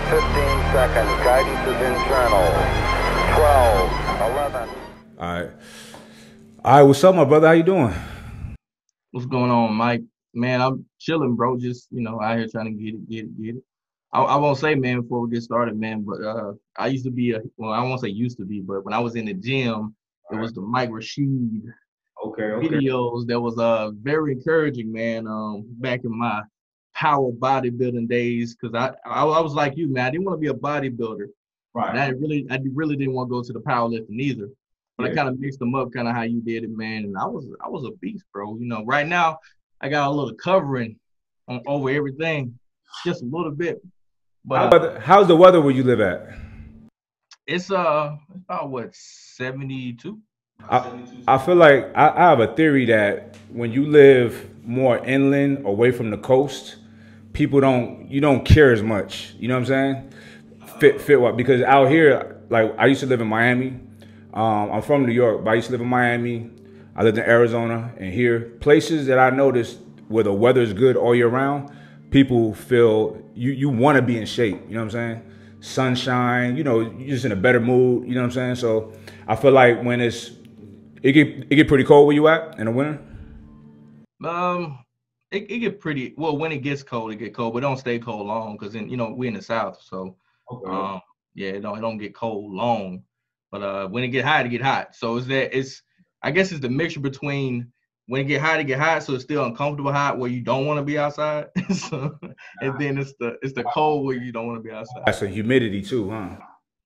15 seconds. Guidance is internal. 12, 11. All right. All right, what's up, my brother? How you doing? What's going on, Mike? Man, I'm chilling, bro. Just, out here trying to get it. I won't say, man, before we get started, man, but I used to be I won't say used to be, but when I was in the gym, it was the Mike Rashid Okay. videos that was very encouraging, man. Back in my power bodybuilding days, because I was like you, man. I didn't want to be a bodybuilder, and Right. I really didn't want to go to the powerlifting either. But I Yeah. kind of mixed them up, kind of how you did it, man. And I was a beast, bro. Right now I got a little covering on over everything, just a little bit. But How's the weather where you live at? it's about what 72. I feel like I have a theory that when you live more inland, away from the coast, you don't care as much. You know what I'm saying? Fit what? Because out here, like I used to live in Miami. I'm from New York, but I used to live in Miami. I lived in Arizona, and here places that I noticed where the weather is good all year round. People feel you want to be in shape. You know what I'm saying? Sunshine. You're just in a better mood. You know what I'm saying? So I feel like when it get pretty cold where you at in the winter. Um, it get pretty well when it gets cold. It get cold, but it don't stay cold long because then we in the south, so Okay. yeah, it don't get cold long. But when it get hot, it get hot. So it's I guess it's the mixture between when it get hot, so it's still uncomfortable hot where you don't want to be outside. So, and then it's the cold where you don't want to be outside. That's a humidity too, huh?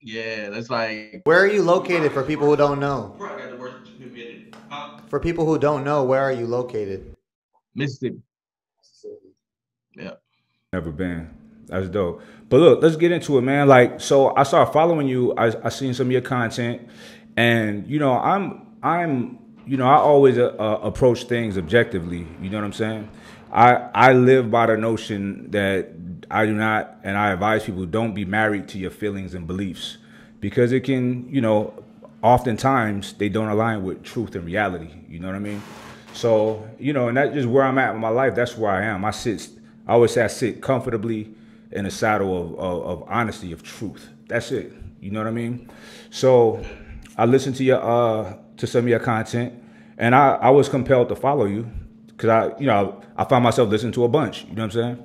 Yeah, that's like Where are you located for people who don't know? I got the worst humidity. For people who don't know, where are you located? Mississippi. Yeah. Never been. That's dope. But look, let's get into it, man. Like, so I started following you. I seen some of your content, and I always approach things objectively. You know what I'm saying? I live by the notion that I do not, and I advise people don't be married to your feelings and beliefs because it can, oftentimes they don't align with truth and reality. You know what I mean? So, and that's just where I'm at in my life. That's where I am. I always say I sit comfortably in a saddle of honesty, of truth. That's it. You know what I mean? So I listened to to some of your content, and I was compelled to follow you because I found myself listening to a bunch. You know what I'm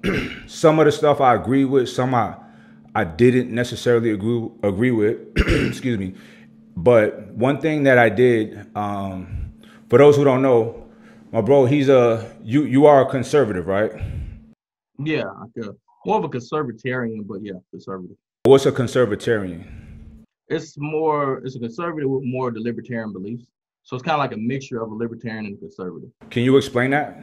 saying? Some of the stuff I agree with, some I didn't necessarily agree with. Excuse me. But one thing that I did, for those who don't know, my bro, you are a conservative, right? Yeah, more of a conservatarian, but yeah, conservative. What's a conservatarian? It's a conservative with more of the libertarian beliefs. So it's kind of like a mixture of a libertarian and a conservative. Can you explain that?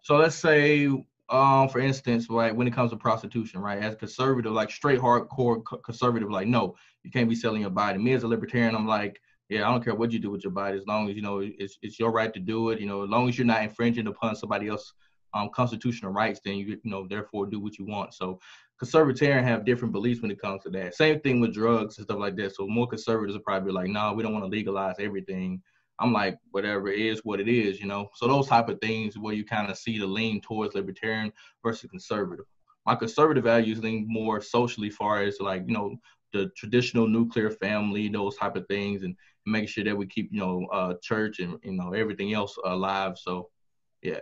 So let's say, for instance, like when it comes to prostitution, right? As conservative, like straight hardcore conservative, like no, you can't be selling your body. Me as a libertarian, I'm like, yeah, I don't care what you do with your body, as long as it's your right to do it. As long as you're not infringing upon somebody else's constitutional rights, then therefore do what you want. So conservatarian have different beliefs when it comes to that. Same thing with drugs and stuff like that. So more conservatives will probably be like, no, we don't want to legalize everything. I'm like, whatever it is, what it is. So those type of things where you kind of see the lean towards libertarian versus conservative. My conservative values lean more socially, far as like, the traditional nuclear family, those type of things, and making sure that we keep, church and, everything else alive. So, yeah.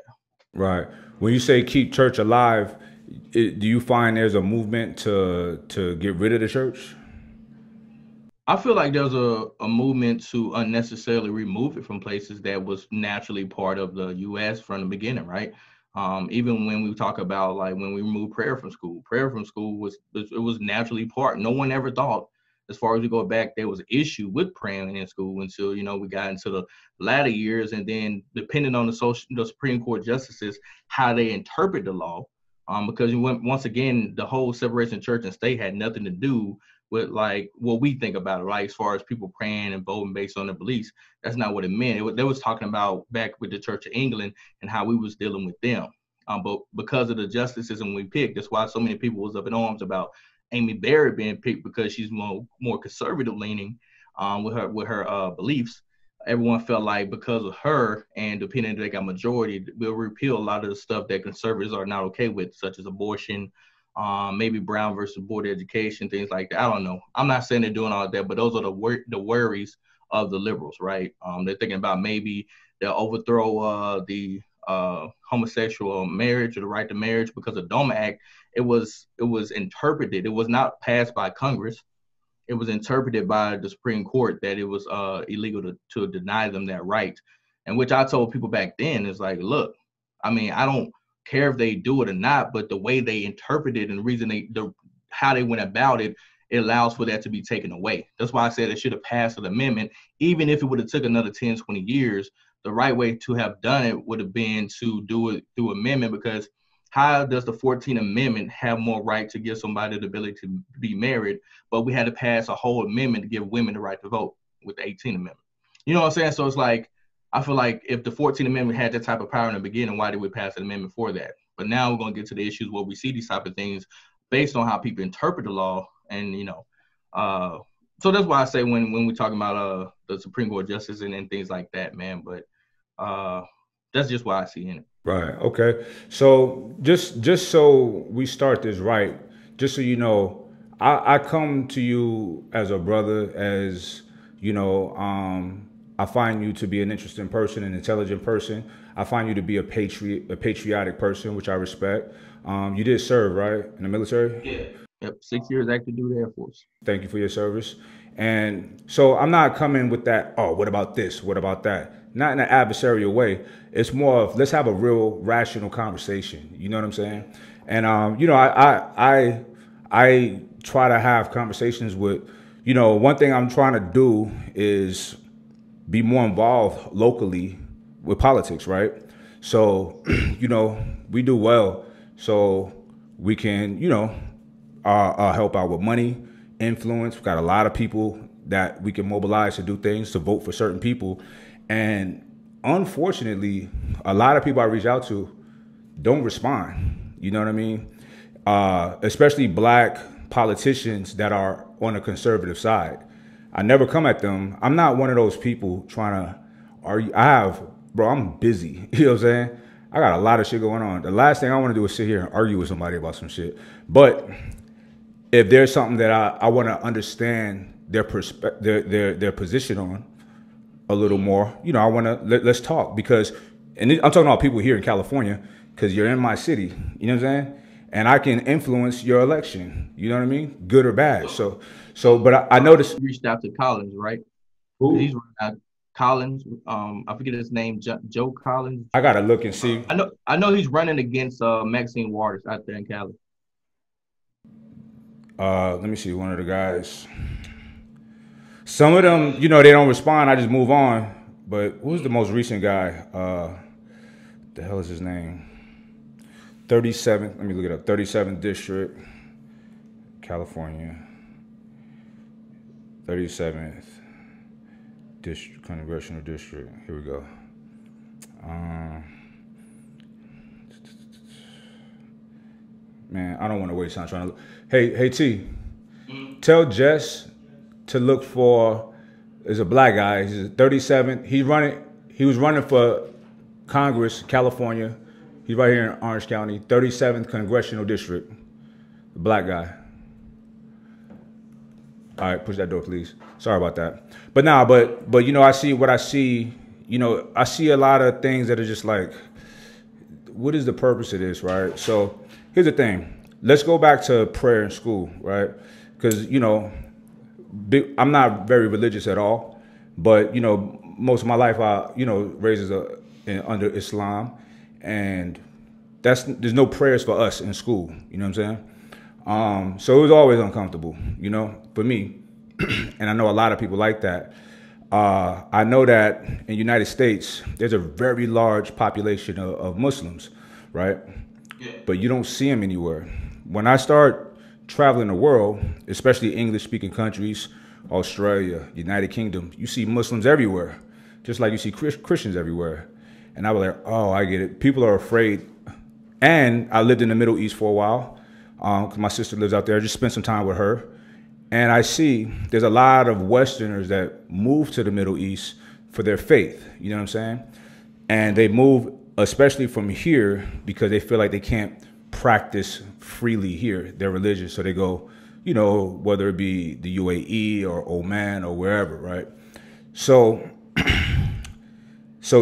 Right. When you say keep church alive, do you find there's a movement to get rid of the church? I feel like there's a movement to unnecessarily remove it from places that was naturally part of the U.S. from the beginning, right? Even when we talk about like when we removed prayer from school was naturally part. No one ever thought, as far as we go back, there was an issue with praying in school until we got into the latter years, and then depending on the Supreme Court justices how they interpret the law, because once again the whole separation of church and state had nothing to do with like what we think about it, right? As far as people praying and voting based on their beliefs, that's not what it meant. They was talking about back with the Church of England and how we was dealing with them. But because of the justices we picked, that's why so many people was up in arms about Amy Berry being picked, because she's more conservative leaning with her beliefs. Everyone felt like because of her, and depending if they got majority, we'll repeal a lot of the stuff that conservatives are not okay with, such as abortion, maybe Brown versus Board of Education, things like that. I don't know. I'm not saying they're doing all of that, but those are the worries of the liberals, right? They're thinking about maybe they'll overthrow the homosexual marriage or the right to marriage because of DOMA Act. It was interpreted. It was not passed by Congress. It was interpreted by the Supreme Court that it was illegal to deny them that right. And which I told people back then is like, look, I mean, I don't care if they do it or not, but the way they interpret it and the reason how they went about it, it allows for that to be taken away. That's why I said it should have passed an amendment, even if it would have took another 10, 20 years. The right way to have done it would have been to do it through amendment, because how does the 14th Amendment have more right to give somebody the ability to be married, but we had to pass a whole amendment to give women the right to vote with the 18th Amendment? You know what I'm saying? So it's like, I feel like if the 14th Amendment had that type of power in the beginning, why did we pass an amendment for that? But now we're going to get to the issues where we see these type of things based on how people interpret the law. And, so that's why I say when we're talking about the Supreme Court justice and things like that, man. But that's just what I see in it. Right. Okay. So just so we start this right, just so you know, I come to you as a brother, as I find you to be an interesting person, an intelligent person. I find you to be a patriotic person, which I respect. You did serve, right, in the military? Yeah. Yep. 6 years active duty Air Force. Thank you for your service. And so I'm not coming with that, oh, what about this? What about that? Not in an adversarial way. It's more of, let's have a real rational conversation. You know what I'm saying? And, I try to have conversations with, one thing I'm trying to do is be more involved locally with politics, right? So, we do well. So we can, help out with money, influence. We've got a lot of people that we can mobilize to do things, to vote for certain people. And unfortunately, a lot of people I reach out to don't respond. You know what I mean? Especially black politicians that are on the conservative side. I never come at them. I'm not one of those people trying to argue. I'm busy. You know what I'm saying? I got a lot of shit going on. The last thing I want to do is sit here and argue with somebody about some shit. But if there's something that I want to understand their position on a little more, I want to let's talk, because, and I'm talking about people here in California, because you're in my city, you know what I'm saying? And I can influence your election, you know what I mean? Good or bad. But I noticed. Reached out to Collins, right? Who? He's Collins. I forget his name. Joe Collins. I gotta look and see. I know he's running against Maxine Waters out there in Cali. Let me see, one of the guys. Some of them, they don't respond. I just move on. But who's the most recent guy? The hell is his name? 37th. Let me look it up. 37th District, California. 37th District, Congressional District. Here we go. Man, I don't want to waste time trying to look. Hey T, tell Jess to look for, there's a black guy, he's 37th. He was running for Congress, California. He's right here in Orange County, 37th Congressional District. The black guy. All right, push that door, please. Sorry about that. But I see what I see. I see a lot of things that are just like, what is the purpose of this, right? So here's the thing. Let's go back to prayer in school, right? Because, I'm not very religious at all. But, most of my life, raised under Islam. And there's no prayers for us in school. You know what I'm saying? So it was always uncomfortable, for me. And I know a lot of people like that. I know that in the United States, there's a very large population of Muslims, right? Yeah. But you don't see them anywhere. When I start traveling the world, especially English-speaking countries, Australia, United Kingdom, you see Muslims everywhere, just like you see Christians everywhere. And I was like, oh, I get it. People are afraid. And I lived in the Middle East for a while, because my sister lives out there. I just spent some time with her. And I see there's a lot of Westerners that move to the Middle East for their faith. You know what I'm saying? And they move, especially from here, because they feel like they can't practice freely here, their religion. So they go, you know, whether it be the UAE or Oman or wherever, right? So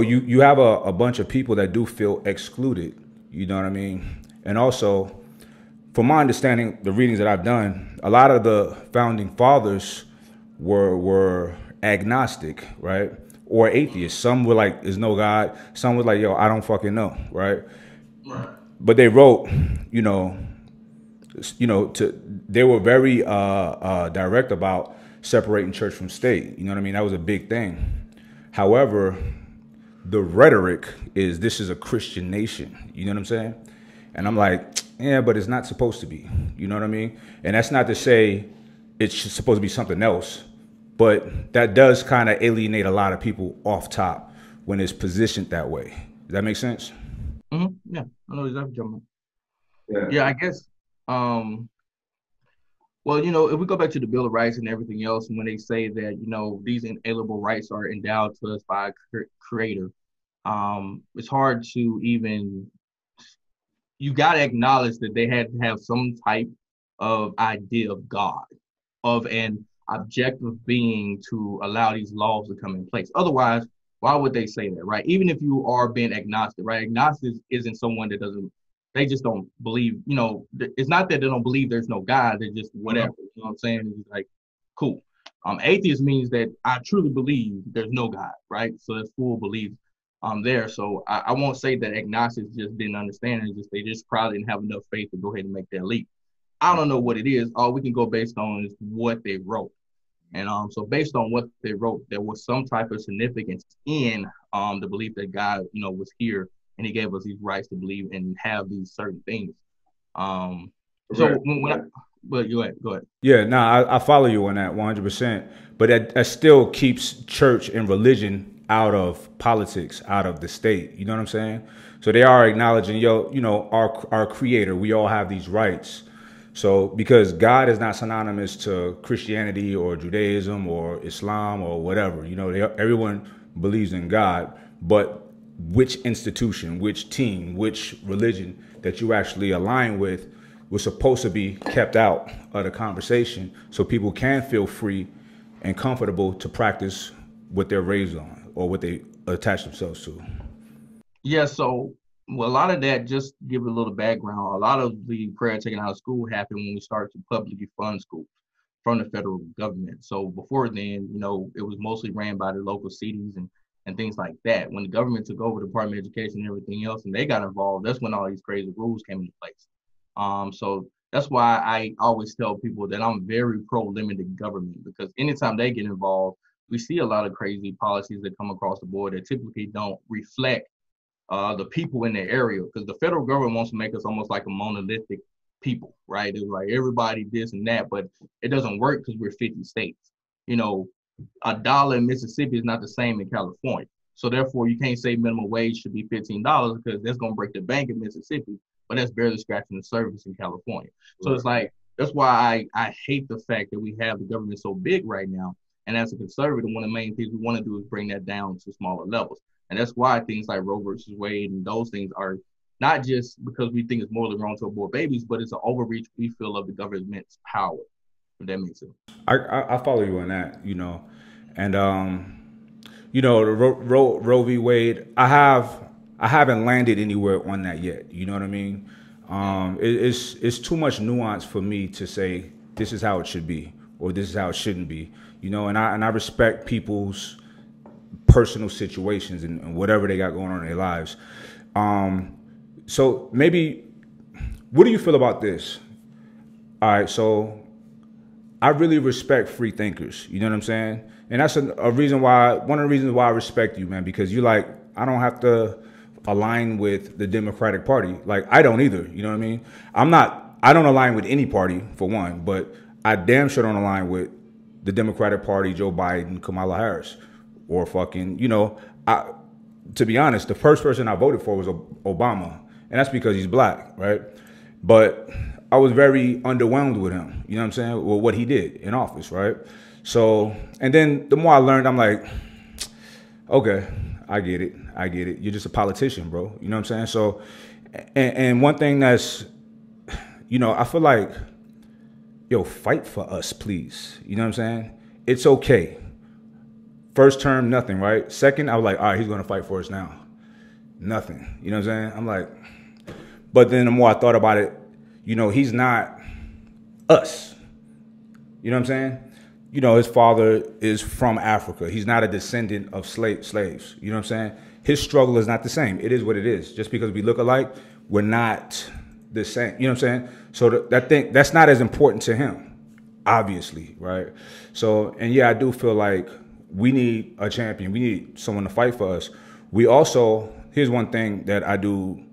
you have a bunch of people that do feel excluded, you know what I mean? And also, from my understanding, the readings that I've done, a lot of the founding fathers were agnostic, right? Or atheists. Some were like, there's no God. Some was like, yo, I don't fucking know, right? Right. But they wrote, they were very direct about separating church from state. You know what I mean? That was a big thing. However, the rhetoric is this is a Christian nation. You know what I'm saying? And I'm like, yeah, but it's not supposed to be. You know what I mean? And that's not to say it's supposed to be something else. But that does kind of alienate a lot of people off top when it's positioned that way. Does that make sense? Mm-hmm. Yeah, I know exactly what you're talking about. Yeah. Yeah, I guess. Well, you know, if we go back to the Bill of Rights and everything else, and when they say that, you know, these inalienable rights are endowed to us by a creator, it's hard to even. You got to acknowledge that they had to have some type of idea of God, of an objective being to allow these laws to come in place. Otherwise, why would they say that, right? Even if you are being agnostic, right? Agnostic isn't someone that doesn't, they just don't believe, you know, it's not that they don't believe there's no God, they're just whatever, you know what I'm saying? It's like, cool. Atheist means that I truly believe there's no God, right? So that's full belief there. So I won't say that agnostics just didn't understand it, just they just probably didn't have enough faith to go ahead and make that leap. I don't know what it is. All we can go based on is what they wrote. And so based on what they wrote, there was some type of significance in the belief that God, you know, was here and he gave us these rights to believe and have these certain things. But go ahead. Yeah, I follow you on that 100%. But that still keeps church and religion out of politics, out of the state. You know what I'm saying? So they are acknowledging, our creator, we all have these rights. So because God is not synonymous to Christianity or Judaism or Islam or whatever, you know, everyone believes in God, but which institution, which team, which religion that you actually align with was supposed to be kept out of the conversation so people can feel free and comfortable to practice what they're raised on or what they attach themselves to. Yeah, so a lot of that, just give a little background, a lot of the prayer taken out of school happened when we started to publicly fund schools from the federal government. So before then, you know, it was mostly ran by the local cities and things like that. When the government took over the Department of Education and everything else and they got involved, that's when all these crazy rules came into place. So that's why I always tell people that I'm very pro-limited government, because anytime they get involved, we see a lot of crazy policies that come across the board that typically don't reflect the people in the area, because the federal government wants to make us almost like a monolithic people, right? It's like everybody this and that, but it doesn't work because we're 50 states. You know, $1 in Mississippi is not the same in California. So therefore, you can't say minimum wage should be $15 because that's going to break the bank in Mississippi, but that's barely scratching the surface in California. So it's like, that's why I hate the fact that we have the government so big right now. And as a conservative, one of the main things we want to do is bring that down to smaller levels. And that's why things like Roe versus Wade and those things are not just because we think it's morally wrong to abort babies, but it's an overreach we feel of the government's power, if that makes sense. I follow you on that, you know. And, the Roe v. Wade, I haven't landed anywhere on that yet. You know what I mean? It's too much nuance for me to say this is how it should be or this is how it shouldn't be. You know, and I respect people's personal situations and whatever they got going on in their lives. So maybe, what do you feel about this? All right, so I really respect free thinkers. You know what I'm saying? And that's a reason why, one of the reasons why I respect you, man, because you like, I don't have to align with the Democratic Party. Like, I don't either. You know what I mean? I don't align with any party, for one, but I damn sure don't align with the Democratic Party, Joe Biden, Kamala Harris, or fucking, to be honest, the first person I voted for was Obama. And that's because he's black, right? But I was very underwhelmed with him, you know what I'm saying? Well, what he did in office, right? So, and then the more I learned, I'm like, okay, I get it. You're just a politician, bro. You know what I'm saying? So, and one thing that's you know, I feel like, yo, fight for us, please. You know what I'm saying? It's okay. First term, nothing, right? Second, I was like, all right, he's going to fight for us now. Nothing. You know what I'm saying? I'm like, but then the more I thought about it, you know, he's not us. You know what I'm saying? You know, his father is from Africa. He's not a descendant of slaves. You know what I'm saying? His struggle is not the same. It is what it is. Just because we look alike, we're not the same. You know what I'm saying? So that's not as important to him, obviously, right? So, and yeah, I do feel like we need a champion. We need someone to fight for us. We also, here's one thing that I do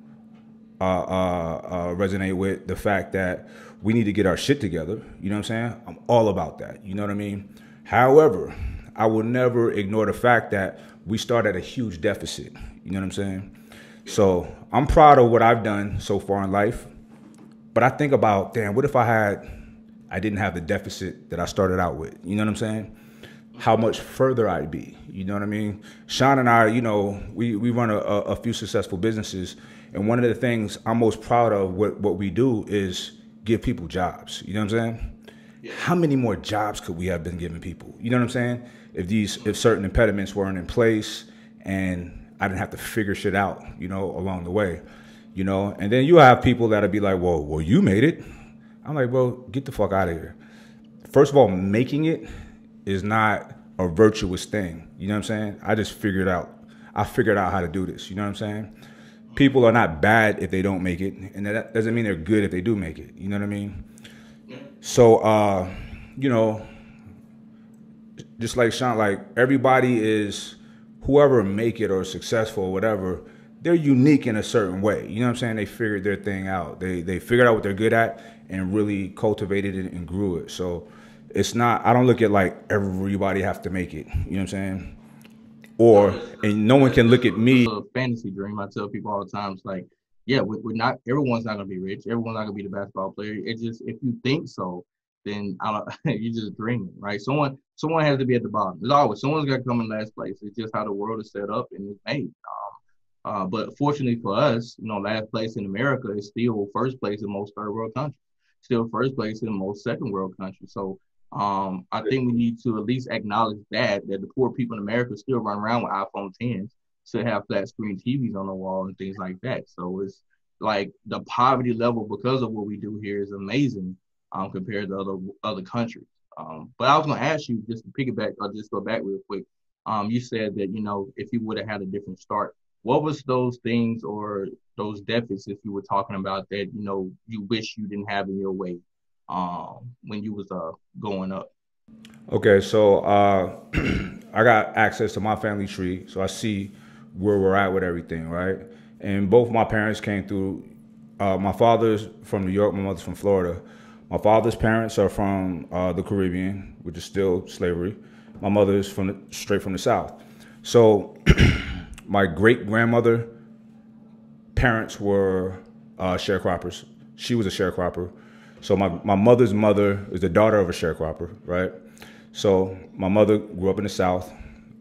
resonate with, the fact that we need to get our shit together. You know what I'm saying? I'm all about that. You know what I mean? However, I will never ignore the fact that we start at a huge deficit. You know what I'm saying? So I'm proud of what I've done so far in life. But I think about, damn, what if I didn't have the deficit that I started out with? You know what I'm saying? How much further I'd be. You know what I mean? Sean and I, you know, we run a few successful businesses. And one of the things I'm most proud of what we do is give people jobs. You know what I'm saying? Yeah. How many more jobs could we have been giving people? You know what I'm saying? If certain impediments weren't in place and I didn't have to figure shit out, you know, along the way, you know. And then you have people that'll be like, well, you made it. I'm like, well, get the fuck out of here. First of all, making it is not a virtuous thing. You know what I'm saying? I just figured out. I figured out how to do this. You know what I'm saying? People are not bad if they don't make it, and that doesn't mean they're good if they do make it. You know what I mean? So, you know, just like Sean, like everybody is, whoever make it or successful or whatever, they're unique in a certain way. You know what I'm saying? They figured their thing out. They figured out what they're good at and really cultivated it and grew it. So it's not, I don't look at like everybody have to make it. You know what I'm saying? And no one can look at me. It's a fantasy dream. I tell people all the time, it's like, yeah, we're not, everyone's not going to be rich. Everyone's not going to be the basketball player. It's just, if you think so, then you're just dreaming, right? Someone has to be at the bottom. There's always, someone's got to come in last place. It's just how the world is set up and it's made. But fortunately for us, you know, last place in America is still first place in most third world countries, still first place in most second world countries. So I think we need to at least acknowledge that the poor people in America still run around with iPhone 10s, still have flat screen TVs on the wall and things like that. So it's like the poverty level because of what we do here is amazing compared to other countries. But I was going to ask you, just to piggyback, or just go back real quick. You said that, you know, if you would have had a different start, what was those things or those deficits you were talking about that, you know, you wish you didn't have in your way when you was going up? Okay, so I got access to my family tree, so I see where we're at with everything, right? And both my parents came through. My father's from New York, my mother's from Florida. My father's parents are from the Caribbean, which is still slavery. My mother's straight from the South. So my great-grandmother parents were sharecroppers. She was a sharecropper. So my mother's mother is the daughter of a sharecropper, right? So my mother grew up in the South,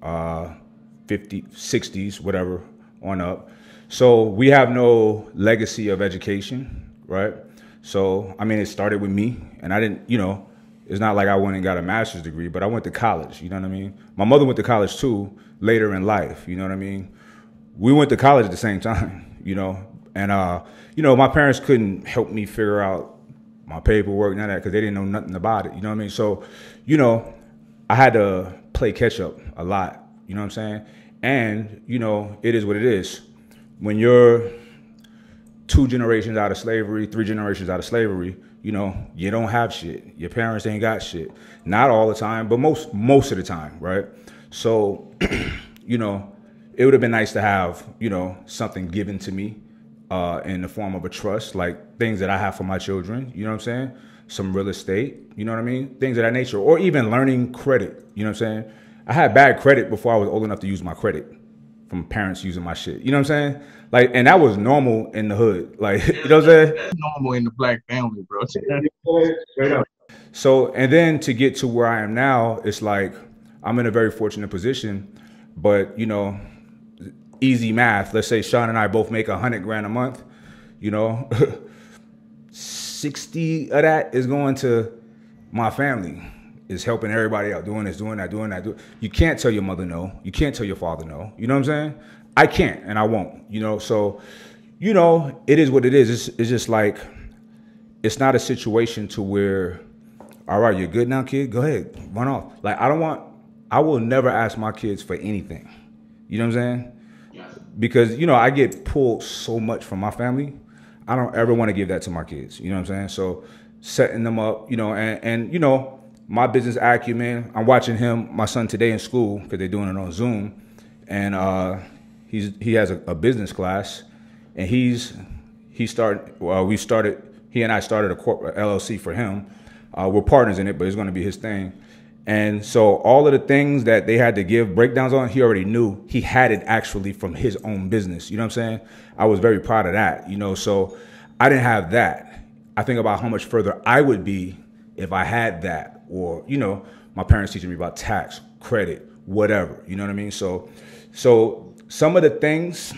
50s, 60s, whatever, on up. So we have no legacy of education, right? So, I mean, it started with me, and I didn't, you know, it's not like I went and got a master's degree, but I went to college, you know what I mean? My mother went to college too, later in life, you know what I mean? We went to college at the same time, you know? And, you know, my parents couldn't help me figure out my paperwork, none of that, because they didn't know nothing about it, you know what I mean? So, you know, I had to play catch up a lot, you know what I'm saying? And, you know, it is what it is. When you're 2 generations out of slavery, 3 generations out of slavery, you know, you don't have shit. Your parents ain't got shit. Not all the time, but most of the time, right? So, you know, it would have been nice to have, you know, something given to me in the form of a trust, like things that I have for my children, you know what I'm saying? Some real estate, you know what I mean? Things of that nature, or even learning credit, you know what I'm saying? I had bad credit before I was old enough to use my credit from parents using my shit, you know what I'm saying? Like, and that was normal in the hood, like, you know what I'm saying? That's normal in the black family, bro. So, and then to get to where I am now, it's like I'm in a very fortunate position, but, you know, easy math. Let's say Sean and I both make $100,000 a month, you know, 60 of that is going to my family, is helping everybody out, doing this, doing that, doing that. You can't tell your mother no. You can't tell your father no. You know what I'm saying? I can't, and I won't. You know, so, you know, it is what it is. It's just like, it's not a situation to where, all right, you're good now, kid? Go ahead, run off. Like, I will never ask my kids for anything. You know what I'm saying? Because, you know, I get pulled so much from my family. I don't ever want to give that to my kids. You know what I'm saying? So setting them up, you know, and you know, my business acumen, I'm watching my son today in school, because they're doing it on Zoom. And he has a business class, and he and I started a corporate LLC for him. We're partners in it, but it's going to be his thing. And so all of the things that they had to give breakdowns on, he already knew. He had it actually from his own business. You know what I'm saying? I was very proud of that, you know. So I didn't have that. I think about how much further I would be if I had that, or, you know, my parents teaching me about tax, credit, whatever. You know what I mean? So some of the things,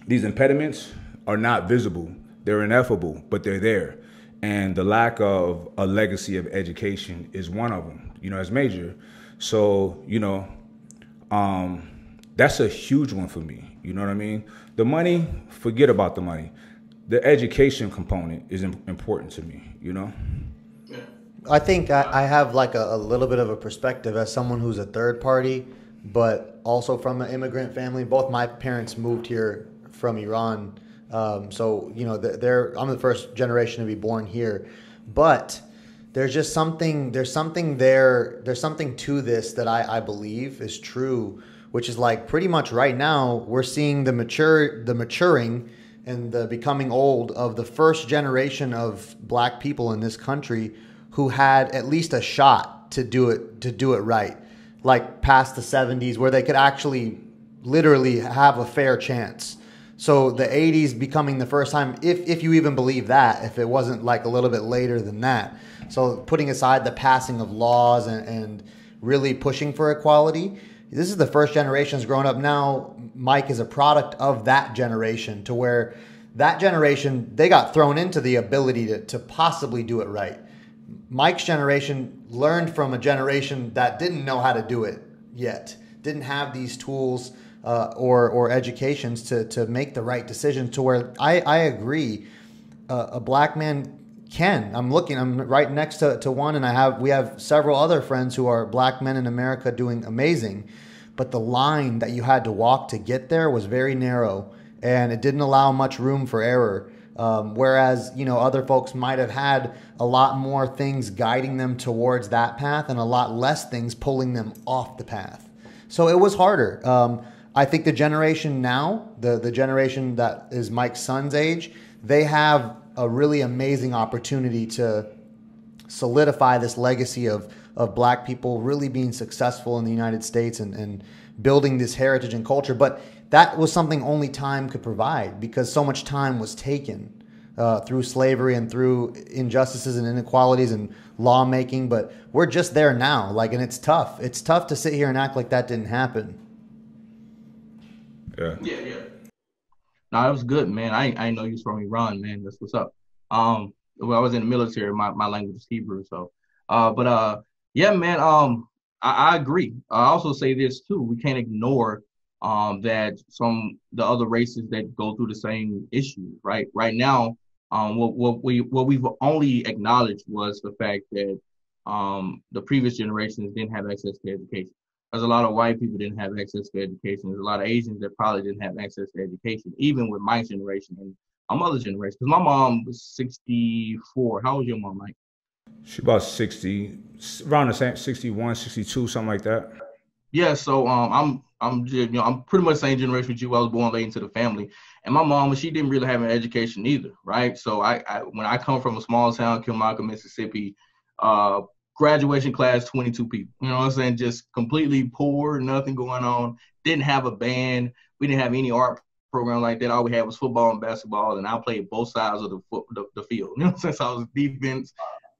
these impediments, are not visible. They're ineffable, but they're there. And the lack of a legacy of education is one of them, you know, as major. So, you know, that's a huge one for me. You know what I mean? The money, forget about the money. The education component is important to me, you know? I think I have like a little bit of a perspective as someone who's a third party, but also from an immigrant family. Both my parents moved here from Iran. So, you know, I'm the first generation to be born here, but there's just something to this that I believe is true, which is like pretty much right now we're seeing the maturing and the becoming old of the first generation of black people in this country who had at least a shot to do it right, like past the 70s, where they could actually literally have a fair chance. So the 80s becoming the first time, if you even believe that, if it wasn't like a little bit later than that. So putting aside the passing of laws and really pushing for equality, this is the first generation that's grown up. Now Mike is a product of that generation, to where that generation, they got thrown into the ability to possibly do it right. Mike's generation learned from a generation that didn't know how to do it yet, didn't have these tools or educations to make the right decisions, to where I agree, a black man can. I'm right next to one, and we have several other friends who are black men in America doing amazing, but the line that you had to walk to get there was very narrow, and it didn't allow much room for error. Whereas, you know, other folks might have had a lot more things guiding them towards that path and a lot less things pulling them off the path. So it was harder. I think the generation now, the generation that is Mike's son's age, they have a really amazing opportunity to solidify this legacy of black people really being successful in the United States and building this heritage and culture. But that was something only time could provide, because so much time was taken through slavery and through injustices and inequalities and lawmaking. But we're just there now, like, and it's tough. It's tough to sit here and act like that didn't happen. Yeah. No, that was good, man. I know you was from Iran, man. That's what's up. When I was in the military, my language is Hebrew, so. Yeah, man. I agree. I also say this too. We can't ignore that the other races that go through the same issues, right? Right now, what we've only acknowledged was the fact that the previous generations didn't have access to education. There's a lot of white people didn't have access to education. There's a lot of Asians that probably didn't have access to education, even with my generation and my mother's generation. Because my mom was 64. How old was your mom, Mike? She about 60, around the same, 61, 62, something like that. Yeah, so I'm pretty much the same generation with you. I was born late into the family, and my mom, she didn't really have an education either, right? So when I come from a small town, Kilmarnock, Mississippi, graduation class 22 people. You know what I'm saying? Just completely poor, nothing going on. Didn't have a band. We didn't have any art program like that. All we had was football and basketball, and I played both sides of the field. You know what I'm saying? So I was defense,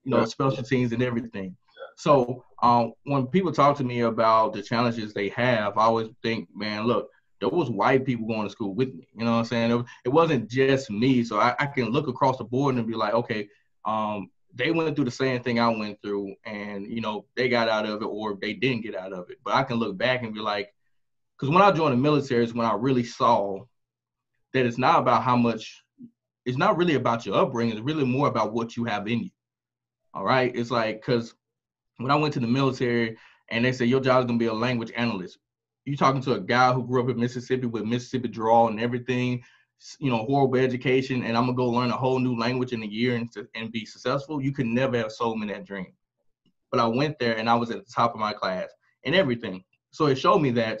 you know, special teams and everything. So when people talk to me about the challenges they have, I always think, man, look, there was white people going to school with me. You know what I'm saying? It wasn't just me. So I can look across the board and be like, okay, They went through the same thing I went through, and they got out of it or they didn't get out of it. But I can look back and be like, because when I joined the military is when I really saw that it's not about how much, it's not really about your upbringing. It's really more about what you have in you. All right. It's like, because when I went to the military and they said, your job is going to be a language analyst. You talking to a guy who grew up in Mississippi with Mississippi drawl and everything, horrible education, and I'm going to go learn a whole new language in a year and be successful. You could never have sold me that dream. But I went there and I was at the top of my class and everything. So it showed me that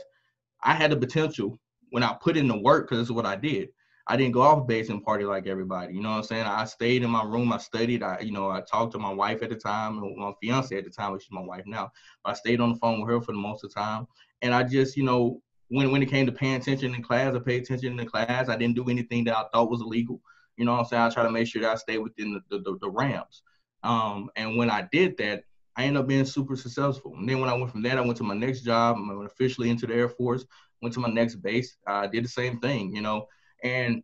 I had the potential when I put in the work, because this is what I did. I didn't go off base and party like everybody. You know what I'm saying? I stayed in my room. I studied. I talked to my wife at the time, and my fiance at the time, which is my wife now. But I stayed on the phone with her for the most of the time. And I just, when it came to paying attention in class, I paid attention in class. I didn't do anything that I thought was illegal. You know what I'm saying? I try to make sure that I stay within the rams. And when I did that, I ended up being super successful. And then when I went from that, I went to my next job. I went officially into the Air Force, went to my next base. I did the same thing, And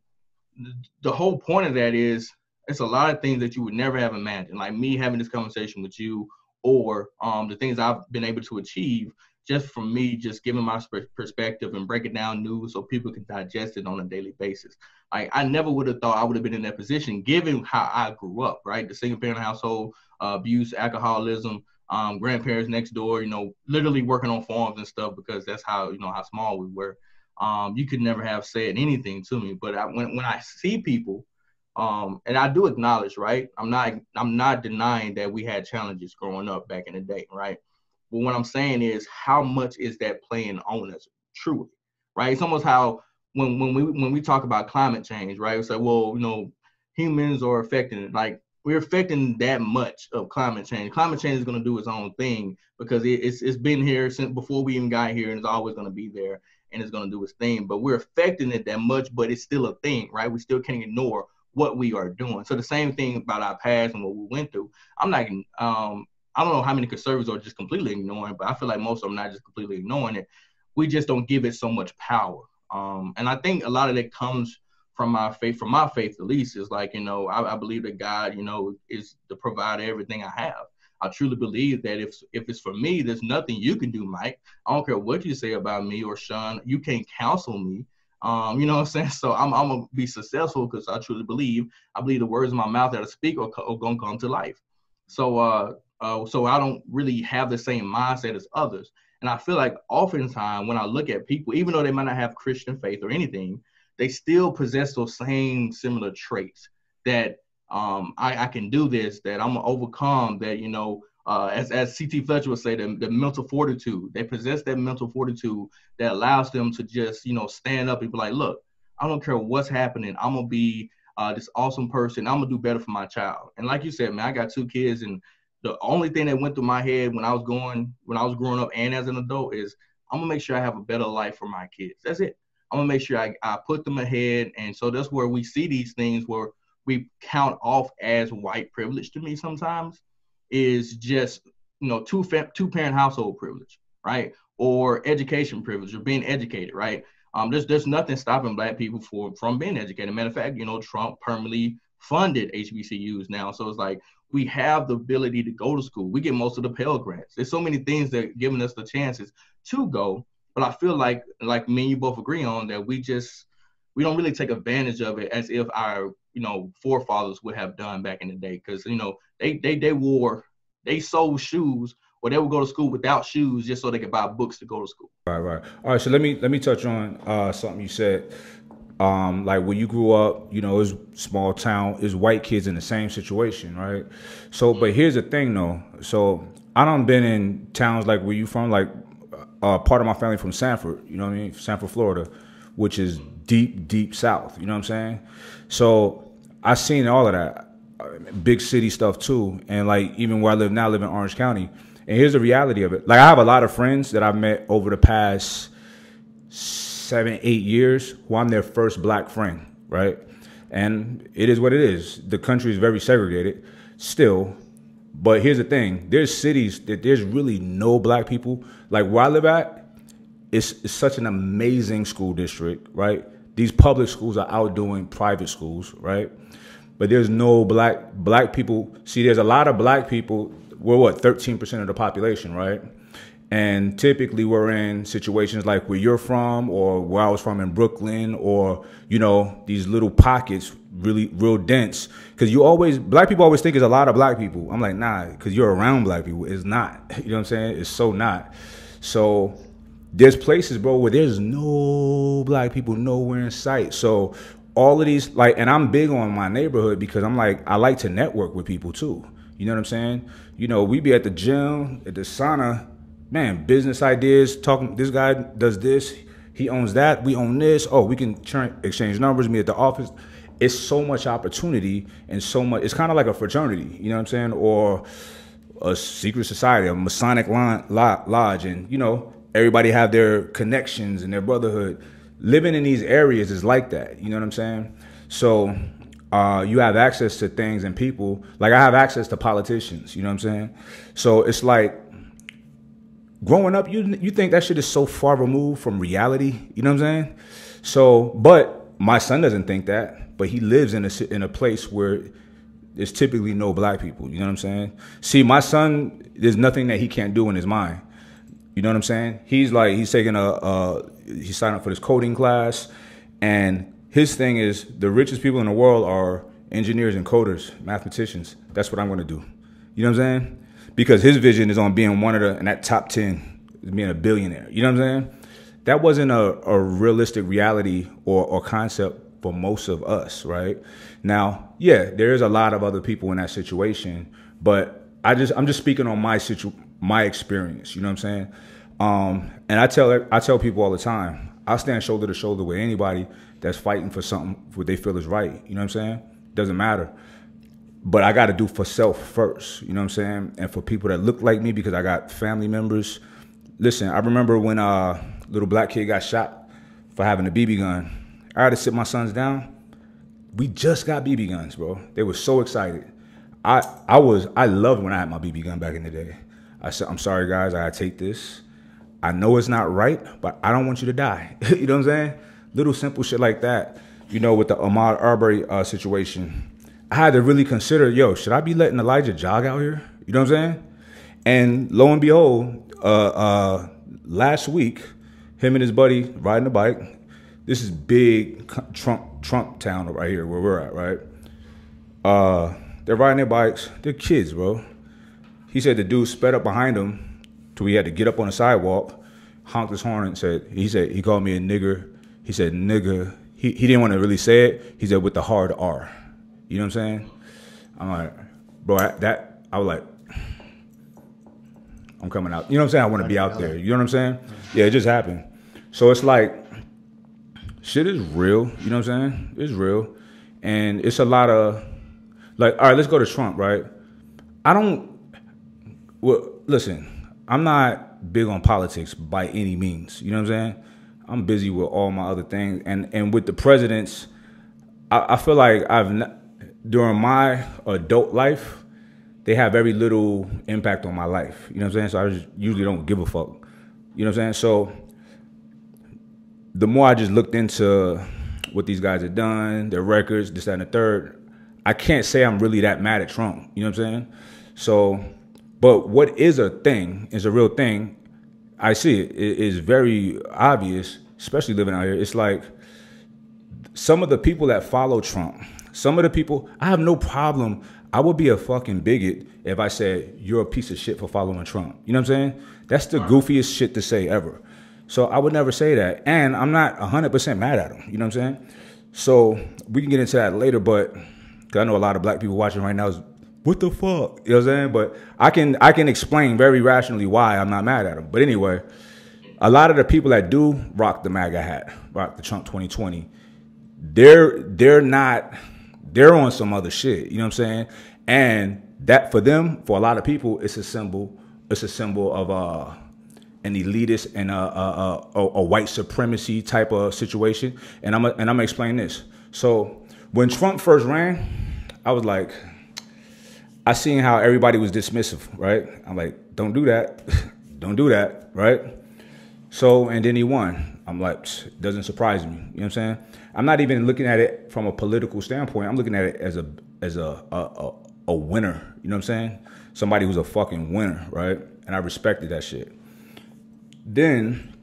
the whole point of that is it's a lot of things that you would never have imagined, like me having this conversation with you, or the things I've been able to achieve just from me just giving my perspective and breaking down news so people can digest it on a daily basis. I never would have thought I would have been in that position given how I grew up, right? The single parent household, abuse, alcoholism, grandparents next door, literally working on farms and stuff because that's how, how small we were. You could never have said anything to me, but when I see people, and I do acknowledge, right? I'm not denying that we had challenges growing up back in the day, right? But what I'm saying is, how much is that playing on us truly, right? It's almost how when we talk about climate change, right? We say, well, humans are affecting it. Like, we're affecting that much of climate change. Climate change is going to do its own thing because it's been here since before we even got here, and it's always going to be there, and it's going to do its thing. But we're affecting it that much, but it's still a thing, right? We still can't ignore what we are doing. So the same thing about our past and what we went through. I don't know how many conservatives are just completely ignoring, but I feel like most of them are not just completely ignoring it. We just don't give it so much power. And I think a lot of that comes from my faith at least, is like, I believe that God, is the provider of everything I have. I truly believe that if it's for me, there's nothing you can do, Mike. I don't care what you say about me or Sean. You can't counsel me. You know what I'm saying? So I'm going to be successful because I truly believe the words of my mouth that I speak are going to come to life. So I don't really have the same mindset as others. And I feel like oftentimes when I look at people, even though they might not have Christian faith or anything, they still possess those same similar traits that I can do this, that I'm going to overcome, that, as C.T. Fletcher would say, the mental fortitude. They possess that mental fortitude that allows them to just, stand up and be like, look, I don't care what's happening. I'm going to be this awesome person. I'm going to do better for my child. And like you said, man, I got 2 kids, and the only thing that went through my head when I was growing up and as an adult is I'm going to make sure I have a better life for my kids. That's it. I'm going to make sure I put them ahead. And so that's where we see these things where we count off as white privilege to me sometimes is just, two-parent household privilege, right? Or education privilege, or being educated, right? There's nothing stopping Black people from being educated. Matter of fact, Trump permanently funded HBCUs now. So it's like we have the ability to go to school. We get most of the Pell Grants. There's so many things that are giving us the chances to go. But I feel like me and you both agree on that we don't really take advantage of it as if our, forefathers would have done back in the day. Because, they sold shoes, or they would go to school without shoes just so they could buy books to go to school. Right. All right. So let me touch on something you said. Like when you grew up, it was small town, it was white kids in the same situation, right? So, but here's the thing though. So I done been in towns like where you from, like part of my family from Sanford, Sanford, Florida, which is deep, deep south, you know what I'm saying? So I seen all of that, big city stuff too. And like even where I live now, I live in Orange County. And here's the reality of it. Like I have a lot of friends that I've met over the past 7, 8 years who I'm their first Black friend, right? And it is what it is. The country is very segregated still. But here's the thing. There's cities that there's really no Black people. Like where I live at, it's such an amazing school district, right? These public schools are outdoing private schools, right? but there's no black people. See, there's a lot of black people. We're what, 13% of the population, right? And typically we're in situations like where you're from or where I was from in Brooklyn or, you know, these little pockets, really real dense. Because black people always think it's a lot of black people. I'm like, nah, because you're around black people. It's not. You know what I'm saying? It's so not. So there's places, bro, where there's no black people nowhere in sight. So all of these, like, and I'm big on my neighborhood because I'm like, I like to network with people too. You know what I'm saying? You know, we be at the gym, at the sauna, man, business ideas, talking, this guy does this, he owns that, we own this, oh, we can exchange numbers, meet at the office. It's so much opportunity and so much, it's kind of like a fraternity, you know what I'm saying? Or a secret society, a Masonic lodge, and, you know, everybody have their connections and their brotherhood. Living in these areas is like that, you know what I'm saying? So you have access to things and people, like I have access to politicians, you know what I'm saying? So it's like, growing up, you think that shit is so far removed from reality, you know what I'm saying? So, but my son doesn't think that, but he lives in a place where there's typically no black people, you know what I'm saying? See, my son, there's nothing that he can't do in his mind, you know what I'm saying? He's taking he signed up for this coding class, and his thing is the richest people in the world are engineers and coders, mathematicians. That's what I'm going to do, you know what I'm saying? Because his vision is on being one of in that top 10, being a billionaire. You know what I'm saying? That wasn't a realistic reality or concept for most of us, right? Now, yeah, there is a lot of other people in that situation, but I'm just speaking on my experience. You know what I'm saying? And I tell people all the time, I stand shoulder to shoulder with anybody that's fighting for something what they feel is right. You know what I'm saying? Doesn't matter. But I got to do for self first, you know what I'm saying? And for people that look like me, because I got family members. Listen, I remember when a little black kid got shot for having a BB gun. I had to sit my sons down. We just got BB guns, bro. They were so excited. I loved when I had my BB gun back in the day. I said, I'm sorry, guys, I gotta take this. I know it's not right, but I don't want you to die. You know what I'm saying? Little simple shit like that. You know, with the Ahmaud Arbery situation. I had to really consider, should I be letting Elijah jog out here? You know what I'm saying? And lo and behold, last week, him and his buddy riding a bike. This is big Trump town right here where we're at, right? They're riding their bikes. They're kids, bro. He said the dude sped up behind him till he had to get up on the sidewalk, honked his horn and he called me a nigger. He said nigga. He didn't want to really say it. He said with the hard R. You know what I'm saying? I'm like, bro, I was like, I'm coming out. You know what I'm saying? I want to be out there. You know what I'm saying? Yeah, it just happened. So it's like, shit is real. You know what I'm saying? It's real. And it's a lot of, like, all right, let's go to Trump, right? Listen, I'm not big on politics by any means. You know what I'm saying? I'm busy with all my other things. And with the presidents, I feel like during my adult life, they have very little impact on my life. You know what I'm saying? So I just usually don't give a fuck. You know what I'm saying? So the more I just looked into what these guys have done, their records, this, that, and the third, I can't say I'm really that mad at Trump. You know what I'm saying? So, but what is a thing, is a real thing, I see it. It is very obvious, especially living out here. It's like some of the people that follow Trump, some of the people, I have no problem. I would be a fucking bigot if I said, you're a piece of shit for following Trump. You know what I'm saying? That's the goofiest shit to say ever. So I would never say that. And I'm not 100% mad at him. You know what I'm saying? So we can get into that later, but cause I know a lot of black people watching right now is, what the fuck? You know what I'm saying? But I can explain very rationally why I'm not mad at him. But anyway, a lot of the people that do rock the MAGA hat, rock the Trump 2020, they're on some other shit. You know what I'm saying? And that for them, for a lot of people, it's a symbol of an elitist and a white supremacy type of situation. And I'm gonna explain this. So when Trump first ran, I was like, I seen how everybody was dismissive, right? I'm like, don't do that. Don't do that, right? So, and then he won. I'm like, doesn't surprise me. You know what I'm saying? I'm not even looking at it from a political standpoint. I'm looking at it as a winner. You know what I'm saying? Somebody who's a fucking winner, right? And I respected that shit. Then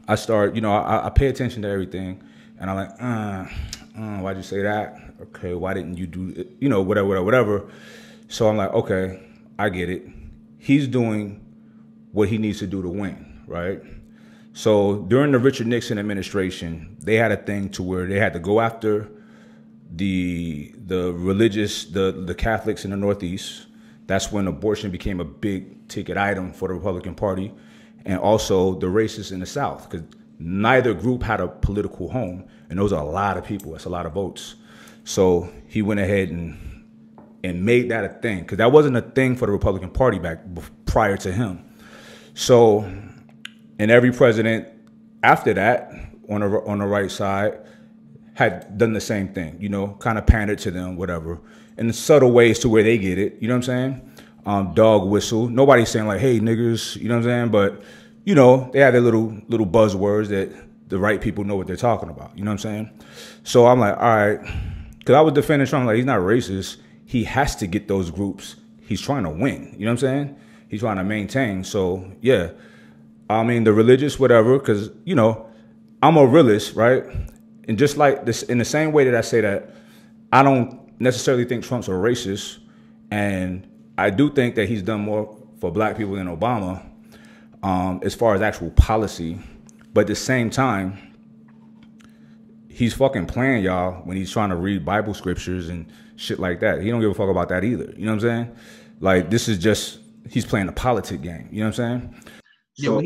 I start, I pay attention to everything, and I'm like, why'd you say that? Okay, why didn't you do it? Whatever. So I'm like, okay, I get it. He's doing what he needs to do to win, right? So during the Richard Nixon administration, they had a thing to where they had to go after the religious, the Catholics in the Northeast. That's when abortion became a big ticket item for the Republican Party, and also the racists in the South, because neither group had a political home, and those are a lot of people. That's a lot of votes. So he went ahead and made that a thing, because that wasn't a thing for the Republican Party prior to him. So, and every president after that on the right side had done the same thing, kind of pandered to them, whatever, in subtle ways to where they get it. You know what I'm saying? Dog whistle. Nobody's saying like, "Hey, niggers," you know what I'm saying? But they have their little buzzwords that the right people know what they're talking about. You know what I'm saying? So I'm like, all right, because I was defending Trump, like, he's not racist. He has to get those groups. He's trying to win. You know what I'm saying? He's trying to maintain. So yeah, I mean the religious, whatever, because I'm a realist, right? And just like this, in the same way that I say that I don't necessarily think Trump's a racist, and I do think that he's done more for black people than Obama, as far as actual policy. But at the same time, he's fucking playing y'all when he's trying to read Bible scriptures and shit like that. He don't give a fuck about that either. You know what I'm saying? Like, this is just, he's playing a politic game. You know what I'm saying? Yeah, so, when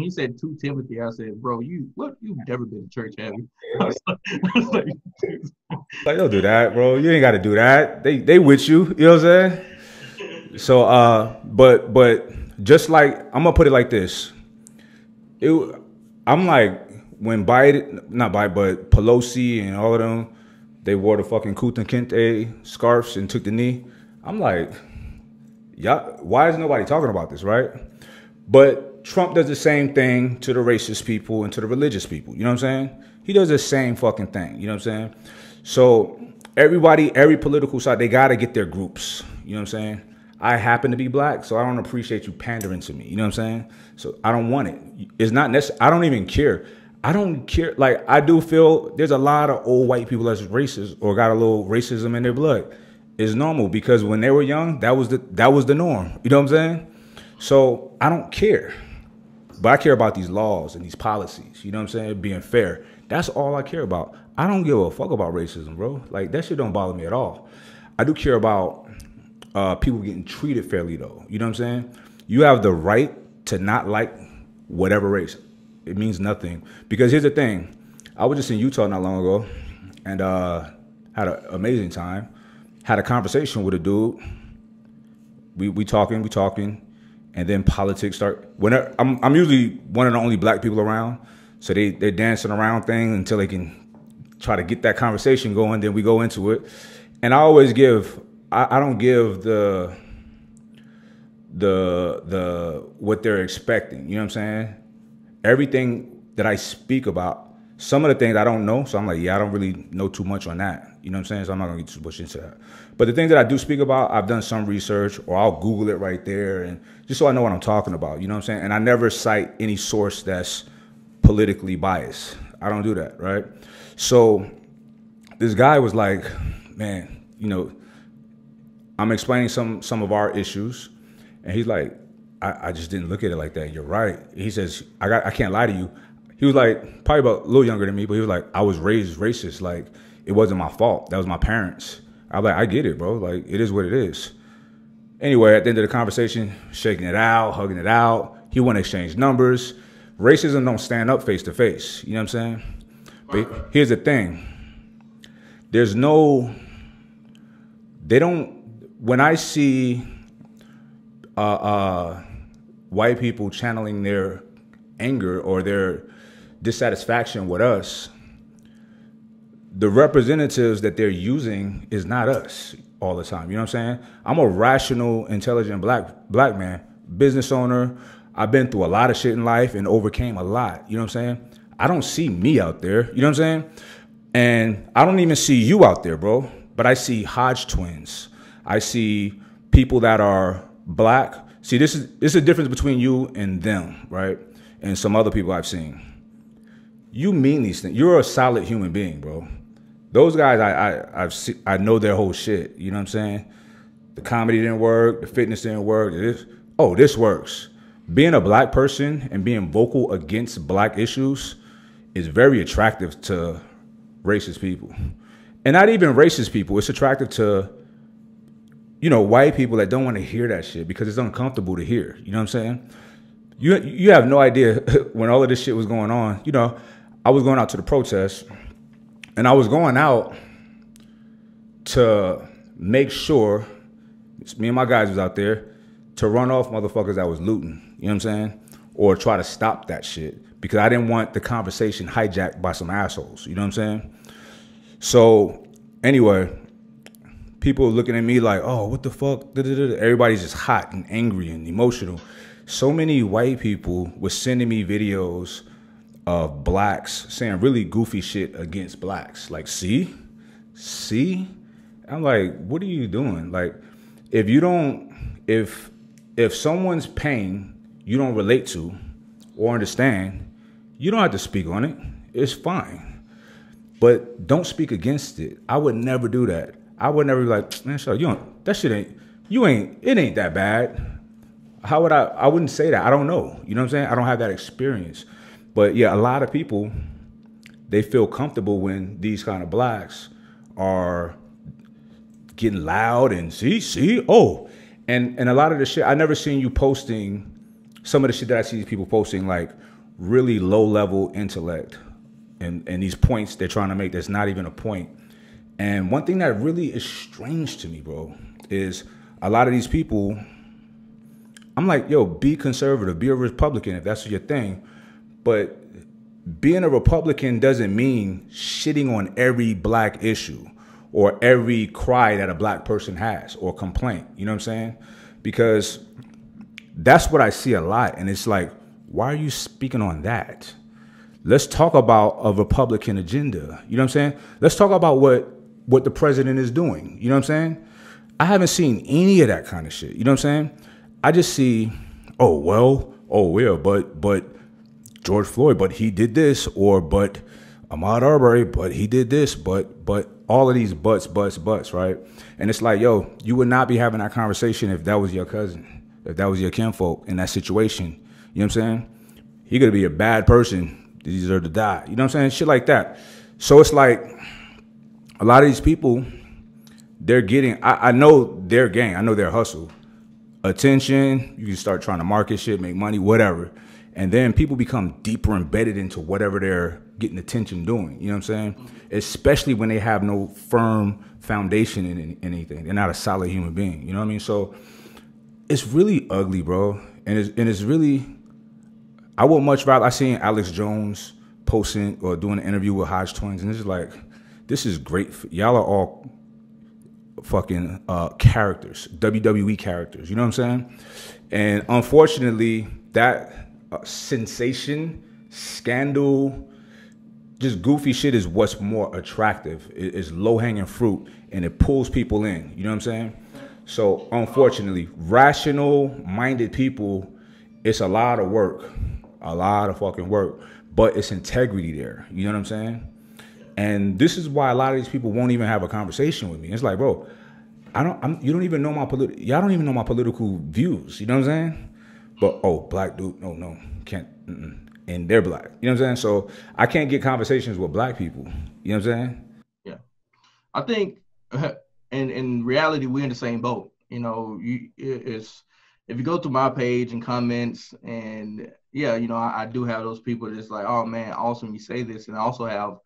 he said 2 Timothy, I said, bro, you've never been to church, have you? I was like, don't do that, bro. You ain't got to do that. They with you. You know what I'm saying? So, but just like, I'm gonna put it like this. I'm like, when not Biden, but Pelosi and all of them, they wore the fucking Kunta Kinte scarves and took the knee. I'm like, yeah, why is nobody talking about this, right? But Trump does the same thing to the racist people and to the religious people. You know what I'm saying? He does the same fucking thing. You know what I'm saying? So everybody, every political side, they got to get their groups. You know what I'm saying? I happen to be black, so I don't appreciate you pandering to me. You know what I'm saying? So I don't want it. It's not necessary. I don't even care. I don't care. Like, I do feel there's a lot of old white people that's racist or got a little racism in their blood. It's normal because when they were young, that was the norm. You know what I'm saying? So I don't care. But I care about these laws and these policies. You know what I'm saying? Being fair. That's all I care about. I don't give a fuck about racism, bro. Like, that shit don't bother me at all. I do care about people getting treated fairly, though. You know what I'm saying? You have the right to not like whatever race. It means nothing. Because here's the thing. I was just in Utah not long ago and had an amazing time. Had a conversation with a dude. We talking. And then politics start. Whenever I'm usually one of the only black people around, so they're dancing around things until they can try to get that conversation going. Then we go into it, and I always give. I don't give the what they're expecting. You know what I'm saying? Everything that I speak about, some of the things I don't know, so I'm like, yeah, I don't really know too much on that. You know what I'm saying? So I'm not gonna get too much into that. But the things that I do speak about, I've done some research, or I'll Google it right there, and just so I know what I'm talking about. You know what I'm saying? And I never cite any source that's politically biased. I don't do that, right? So this guy was like, man, I'm explaining some of our issues, and he's like, I just didn't look at it like that. You're right. He says, I can't lie to you. He was like, probably about a little younger than me, but he was like, I was raised racist. Like, it wasn't my fault. That was my parents. I was like, I get it, bro. Like, it is what it is. Anyway, at the end of the conversation, shaking it out, hugging it out. He want to exchange numbers. Racism don't stand up face to face. You know what I'm saying? But here's the thing. When I see white people channeling their anger or their dissatisfaction with us, the representatives that they're using is not us all the time. You know what I'm saying? I'm a rational, intelligent black man, business owner. I've been through a lot of shit in life and overcame a lot. You know what I'm saying? I don't see me out there. You know what I'm saying? And I don't even see you out there, bro. But I see Hodge twins. I see people that are black. See, this is a difference between you and them, right? And some other people I've seen. You mean these things. You're a solid human being, bro. Those guys, I know their whole shit. You know what I'm saying? The comedy didn't work. The fitness didn't work. This works. Being a black person and being vocal against black issues is very attractive to racist people. And not even racist people. It's attractive to, white people that don't want to hear that shit because it's uncomfortable to hear. You know what I'm saying? You have no idea when all of this shit was going on. I was going out to the protest, and I was going out to make sure, me and my guys was out there, to run off motherfuckers that was looting. You know what I'm saying? Or try to stop that shit because I didn't want the conversation hijacked by some assholes. You know what I'm saying? So anyway, people looking at me like, oh, what the fuck? Everybody's just hot and angry and emotional. So many white people were sending me videos of blacks saying really goofy shit against blacks. Like, see? I'm like, what are you doing? Like, if someone's pain you don't relate to or understand, you don't have to speak on it. It's fine. But don't speak against it. I would never do that. I would never be like, man, so it ain't that bad. How would I wouldn't say that. I don't know. You know what I'm saying? I don't have that experience. But yeah, a lot of people, they feel comfortable when these kind of blacks are getting loud and and a lot of the shit, I never seen you posting some of the shit that I see these people posting, like really low level intellect and these points they're trying to make that's not even a point. And one thing that really is strange to me, bro, is a lot of these people, I'm like, yo, be conservative, be a Republican if that's your thing. But being a Republican doesn't mean shitting on every black issue or every cry that a black person has or complaint. You know what I'm saying? Because that's what I see a lot. And it's like, why are you speaking on that? Let's talk about a Republican agenda. You know what I'm saying? Let's talk about what the president is doing. You know what I'm saying? I haven't seen any of that kind of shit. You know what I'm saying? I just see, but George Floyd, but he did this, or but Ahmaud Arbery, but he did this, but all of these buts, right? And it's like, yo, you would not be having that conversation if that was your cousin, if that was your kinfolk in that situation. You know what I'm saying? He could be a bad person. He deserve to die. You know what I'm saying? Shit like that. So it's like a lot of these people, they're getting, I know their gang, I know their hustle. Attention, you can start trying to market shit, make money, whatever. And then people become deeper embedded into whatever they're getting attention doing. You know what I'm saying? Especially when they have no firm foundation in anything. They're not a solid human being. You know what I mean? So it's really ugly, bro. And it's really, I would much rather, I seen Alex Jones posting or doing an interview with Hodge Twins, and it's like, this is great. Y'all are all fucking characters, WWE characters. You know what I'm saying? And unfortunately, that sensation, scandal, just goofy shit is what's more attractive. It's low-hanging fruit, and it pulls people in. You know what I'm saying? So unfortunately, rational-minded people, it's a lot of work, a lot of fucking work, but it's integrity there. You know what I'm saying? And this is why a lot of these people won't even have a conversation with me. It's like, bro, you don't even know y'all don't even know my political views. You know what I'm saying? But, black dude, no, can't, and they're black. You know what I'm saying? So I can't get conversations with black people. You know what I'm saying? Yeah. I think, in reality, we're in the same boat. You know, if you go through my page and comments, and yeah, you know, I do have those people that's like, oh man, awesome, you say this. And I also have,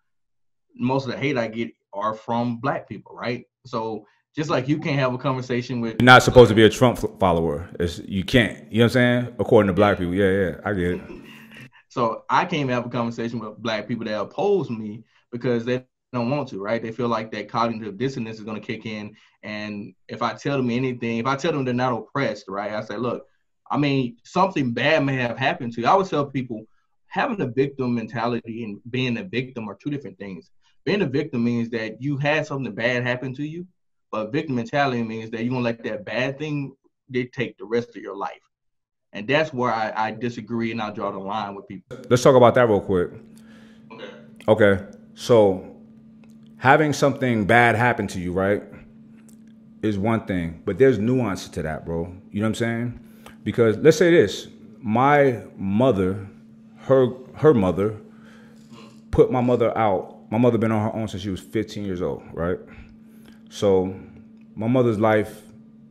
most of the hate I get are from black people, right? So just like you can't have a conversation with... You're not supposed to be a Trump follower. You can't. You know what I'm saying? According to black people. Yeah, I get it. So I can't have a conversation with black people that oppose me because they don't want to, right? They feel like that cognitive dissonance is going to kick in. And if I tell them anything, if I tell them they're not oppressed, right? I say, look, I mean, something bad may have happened to you. I always tell people, having a victim mentality and being a victim are two different things. Being a victim means that you had something bad happen to you, but victim mentality means that you're gonna let that bad thing dictate the rest of your life. And that's where I disagree and I draw the line with people. Let's talk about that real quick. Okay. Okay, so having something bad happen to you, right, is one thing, but there's nuance to that, bro. You know what I'm saying? Because let's say this: my mother, her mother, put my mother out. My mother been on her own since she was 15 years old, right? So my mother's life,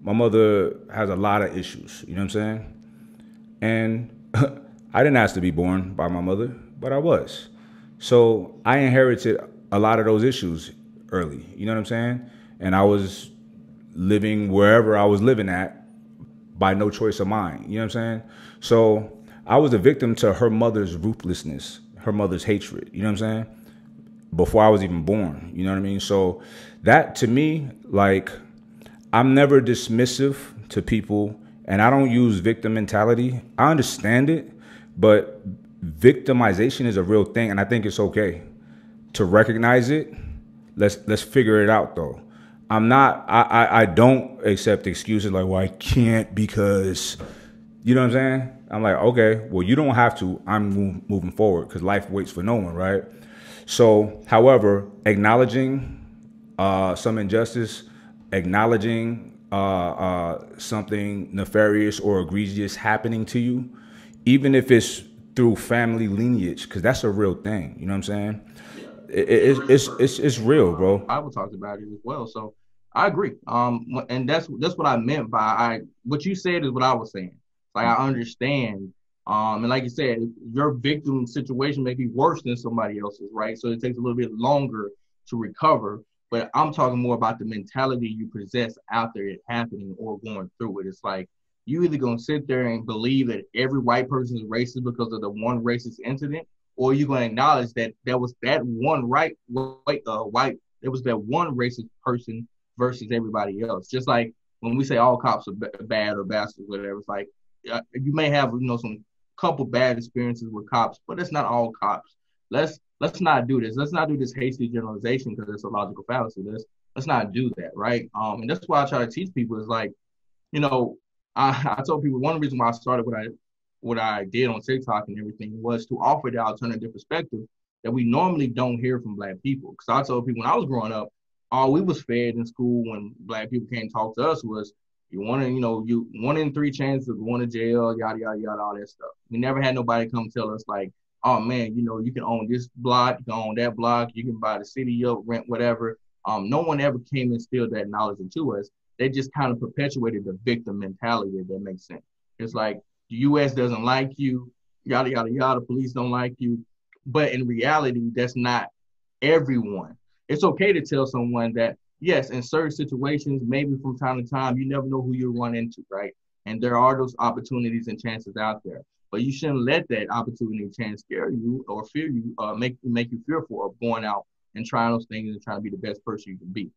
my mother has a lot of issues. You know what I'm saying? And I didn't ask to be born by my mother, but I was. So I inherited a lot of those issues early. You know what I'm saying? And I was living wherever I was living at by no choice of mine. You know what I'm saying? So I was a victim to her mother's ruthlessness, her mother's hatred. You know what I'm saying? Before I was even born. You know what I mean? So that to me, like, I'm never dismissive to people, and I don't use victim mentality. I understand it, but victimization is a real thing, and I think it's okay to recognize it. Let's figure it out though. I don't accept excuses like, well, I can't because, you know what I'm saying? I'm like, okay, well, you don't have to. I'm moving forward because life waits for no one, right? So, however, acknowledging some injustice, acknowledging something nefarious or egregious happening to you, even if it's through family lineage, because that's a real thing. You know what I'm saying? It's real, bro. Bible talks about it as well. So I agree. And that's what I meant by what you said is what I was saying. Like, I understand. And like you said, your victim situation may be worse than somebody else's, right? So it takes a little bit longer to recover. But I'm talking more about the mentality you possess after it happening or going through it. It's like you either gonna sit there and believe that every white person is racist because of the one racist incident, or you're gonna acknowledge that there was that one white, there was that one racist person versus everybody else. Just like when we say all cops are bad or bastards, whatever, it's like you may have some couple bad experiences with cops, but it's not all cops. Let's not do this. Let's not do this hasty generalization because it's a logical fallacy. Let's not do that, right? And that's why I try to teach people is like, I told people one reason why I started what I did on TikTok and everything was to offer the alternative perspective that we normally don't hear from Black people. Because I told people when I was growing up, all we was fed in school when Black people came to talk to us was you 1 in 3 chances of going to jail, yada yada yada, all that stuff. We never had nobody come tell us like, oh man, you can own this block, you can own that block, you can buy the city up, rent whatever. No one ever came and instilled that knowledge into us. They just kind of perpetuated the victim mentality, if that makes sense. It's like the U.S. doesn't like you, yada yada yada. Police don't like you, but in reality, that's not everyone. It's okay to tell someone that yes, in certain situations, maybe from time to time, you never know who you'll run into, right? And there are those opportunities and chances out there. But you shouldn't let that opportunity and chance scare you or fear you, make you fearful of going out and trying those things and trying to be the best person you can be.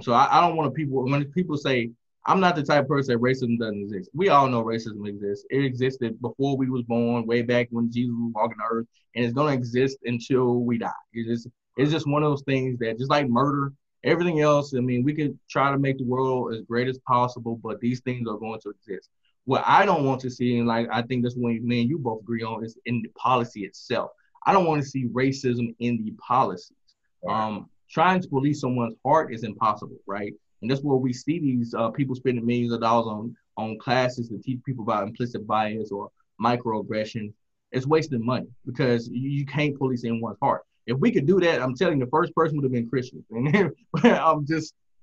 So I don't want when people say, I'm not the type of person that racism doesn't exist. We all know racism exists. It existed before we was born, way back when Jesus was walking the earth, and it's going to exist until we die. It's just one of those things that just like murder, everything else, I mean, we could try to make the world as great as possible, but these things are going to exist. What I don't want to see, and like I think that's what me and you both agree on, is in the policy itself. I don't want to see racism in the policies. Right. Trying to police someone's heart is impossible, right? And that's where we see these people spending millions of dollars on classes to teach people about implicit bias or microaggression. It's wasting money because you can't police anyone's heart. If we could do that, I'm telling you, the first person would have been Christian. And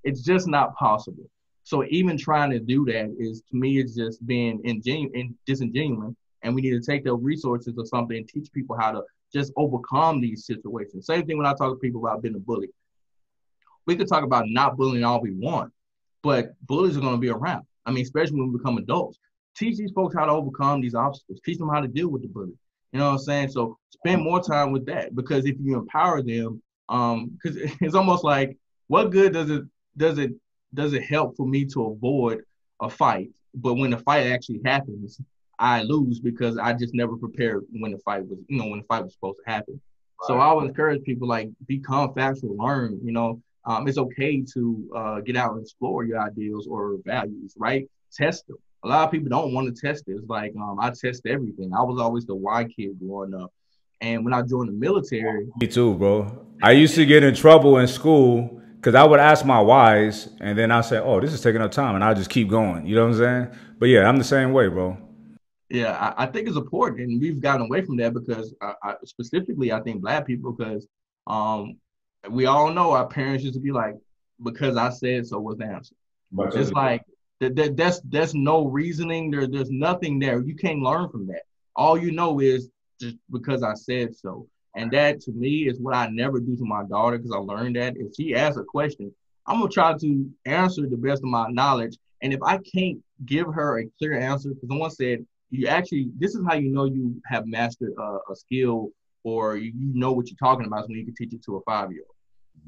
it's just not possible. So even trying to do that is, to me, it's just being disingenuous. And we need to take those resources or something and teach people how to just overcome these situations. Same thing when I talk to people about being a bully. We could talk about not bullying all we want, but bullies are going to be around. I mean, especially when we become adults. Teach these folks how to overcome these obstacles. Teach them how to deal with the bully. You know what I'm saying? So spend more time with that, because if you empower them, because it's almost like, what good does it help for me to avoid a fight, but when the fight actually happens, I lose because I just never prepared when the fight was supposed to happen. So I always encourage people like become factual, learn. It's okay to get out and explore your ideals or values, right? Test them. A lot of people don't want to test it. It's like I test everything. I was always the why kid growing up, and when I joined the military, Me too, bro. I used to get in trouble in school because I would ask my whys, and then I say, "Oh, this is taking up time," and I just keep going. You know what I'm saying? But yeah, I'm the same way, bro. yeah, I think it's important, and we've gotten away from that because specifically, I think Black people, because um, we all know our parents used to be like, "Because I said so" was the answer. It's like that's no reasoning. There's nothing there. You can't learn from that. All you know is just because I said so. And that to me is what I never do to my daughter because I learned that if she asks a question, I'm gonna try to answer the best of my knowledge. And if I can't give her a clear answer, because someone said you actually this is how you know you have mastered a skill or you know what you're talking about is when you can teach it to a 5-year-old,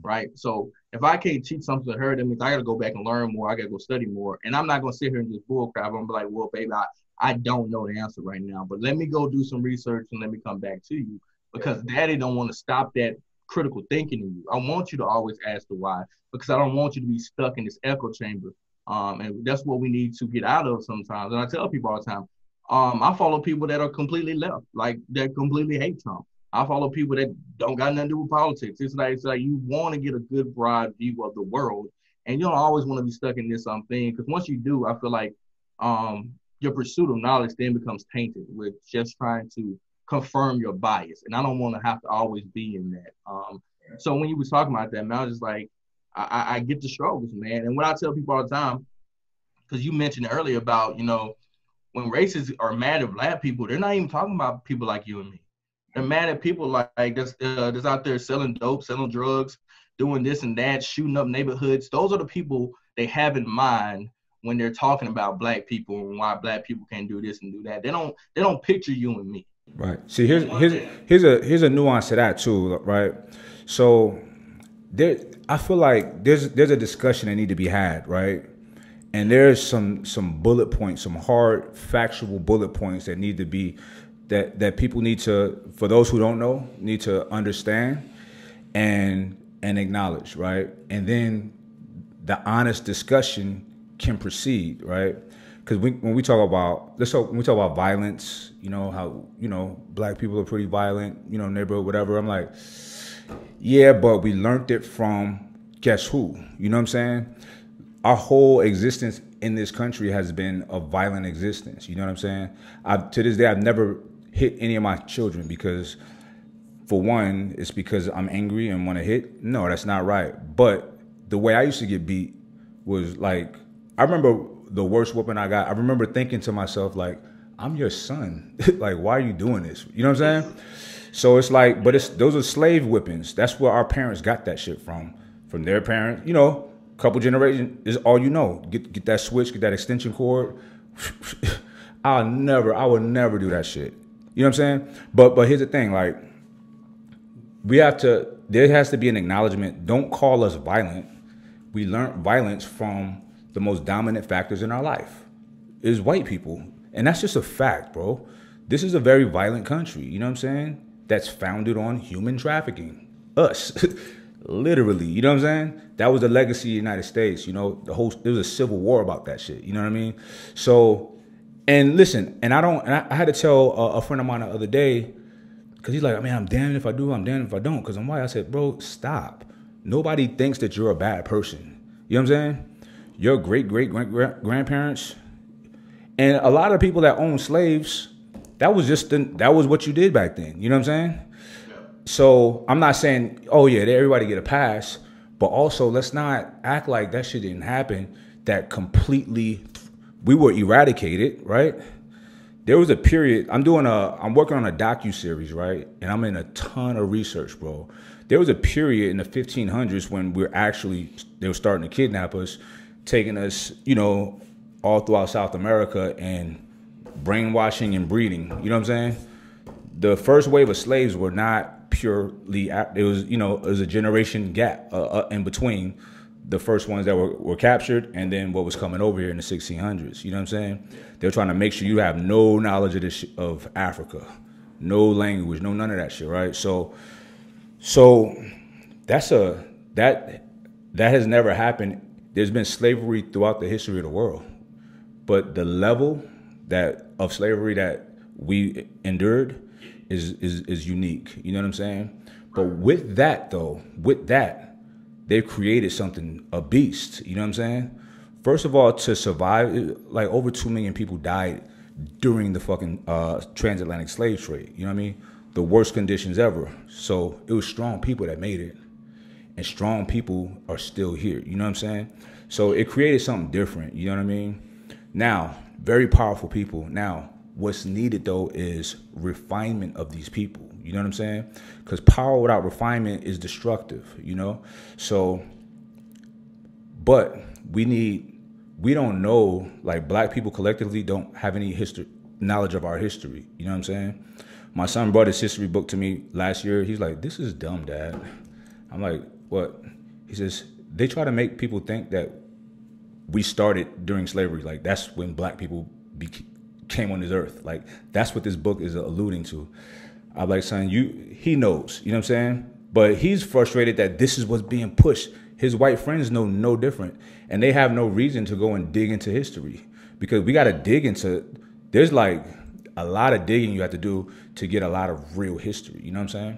right? So if I can't teach something to her, that means I got to go back and learn more. I got to go study more. And I'm not going to sit here and just bull crap. I'm gonna be like, well, baby, I don't know the answer right now, but let me go do some research and let me come back to you because daddy don't want to stop that critical thinking in you. I want you to always ask the why because I don't want you to be stuck in this echo chamber. And that's what we need to get out of sometimes. And I tell people all the time, I follow people that are completely left, like that completely hate Trump. I follow people that don't got nothing to do with politics. It's like you want to get a good broad view of the world, and you don't always want to be stuck in this thing. Because once you do, I feel like your pursuit of knowledge then becomes tainted with just trying to confirm your bias, and I don't want to have to always be in that. So when you was talking about that, man, I was just like, I get the struggles, man. And what I tell people all the time, because you mentioned earlier about when racists are mad at Black people, they're not even talking about people like you and me. They're mad at people like that's out there selling dope, selling drugs, doing this and that, shooting up neighborhoods. Those are the people they have in mind when they're talking about Black people and why Black people can't do this and do that. They don't picture you and me. Right. See, here's a nuance to that too, right? So I feel like there's a discussion that need to be had, right? And there's some bullet points, some hard factual bullet points that need to be that people need to, for those who don't know, need to understand and acknowledge, right? And then the honest discussion can proceed, right? Because when we talk about violence, how Black people are pretty violent, neighborhood, whatever. I'm like, yeah, but we learned it from guess who? You know what I'm saying? Our whole existence in this country has been a violent existence. You know what I'm saying? To this day, I've never hit any of my children because, for one, it's because I'm angry and want to hit. No, that's not right. But the way I used to get beat was like, I remember the worst whooping I got. I remember thinking to myself, like, I'm your son. Like, why are you doing this? You know what I'm saying? So it's like, but those are slave whippings. That's where our parents got that shit from their parents. Couple generations is all you know. Get that switch, get that extension cord. I would never do that shit. You know what I'm saying? But here's the thing, like, there has to be an acknowledgement. Don't call us violent. We learned violence from the most dominant factors in our life is white people. And that's just a fact, bro. This is a very violent country, you know what I'm saying? That's founded on human trafficking. Us. Literally, you know what I'm saying? That was the legacy of the United States, there was a civil war about that shit, you know what I mean? So, and listen, and I had to tell a friend of mine the other day, because he's like, man, I'm damned if I do, I'm damned if I don't, because I'm white. I said, bro, stop. Nobody thinks that you're a bad person. You know what I'm saying? Your great-great-grandparents, and a lot of people that own slaves, that was what you did back then. You know what I'm saying? So I'm not saying, oh yeah, everybody get a pass, but also let's not act like that shit didn't happen. That completely, we were eradicated, right? There was a period. I'm working on a docu-series, right? And I'm in a ton of research, bro. There was a period in the 1500s when they were starting to kidnap us, taking us, all throughout South America and brainwashing and breeding. You know what I'm saying? The first wave of slaves were not purely, it was a generation gap in between the first ones that were captured and then what was coming over here in the 1600s. You know what I'm saying? They're trying to make sure you have no knowledge of Africa, no language, no none of that shit, right? So So that's that has never happened. There's been slavery throughout the history of the world, but the level that of slavery that we endured is unique. You know what I'm saying? But with that though, they've created something, a beast. You know what I'm saying? First of all, to survive, like over 2 million people died during the fucking transatlantic slave trade. You know what I mean? The worst conditions ever. So it was strong people that made it, and strong people are still here. You know what I'm saying? So it created something different. You know what I mean? Now, very powerful people. Now, what's needed though is refinement of these people. You know what I'm saying? Because power without refinement is destructive. You know? So, but we don't know, like black people collectively don't have any knowledge of our history. You know what I'm saying? My son brought his history book to me last year. He's like, "This is dumb, Dad." I'm like, "What?" He says, "They try to make people think that we started during slavery. Like that's when black people came on this earth. Like that's what this book is alluding to." I'm like, "Son, he knows." You know what I'm saying? But he's frustrated that this is what's being pushed. His white friends know no different, and they have no reason to go and dig into history, because we got to dig into. There's like a lot of digging you have to do to get a lot of real history. You know what I'm saying?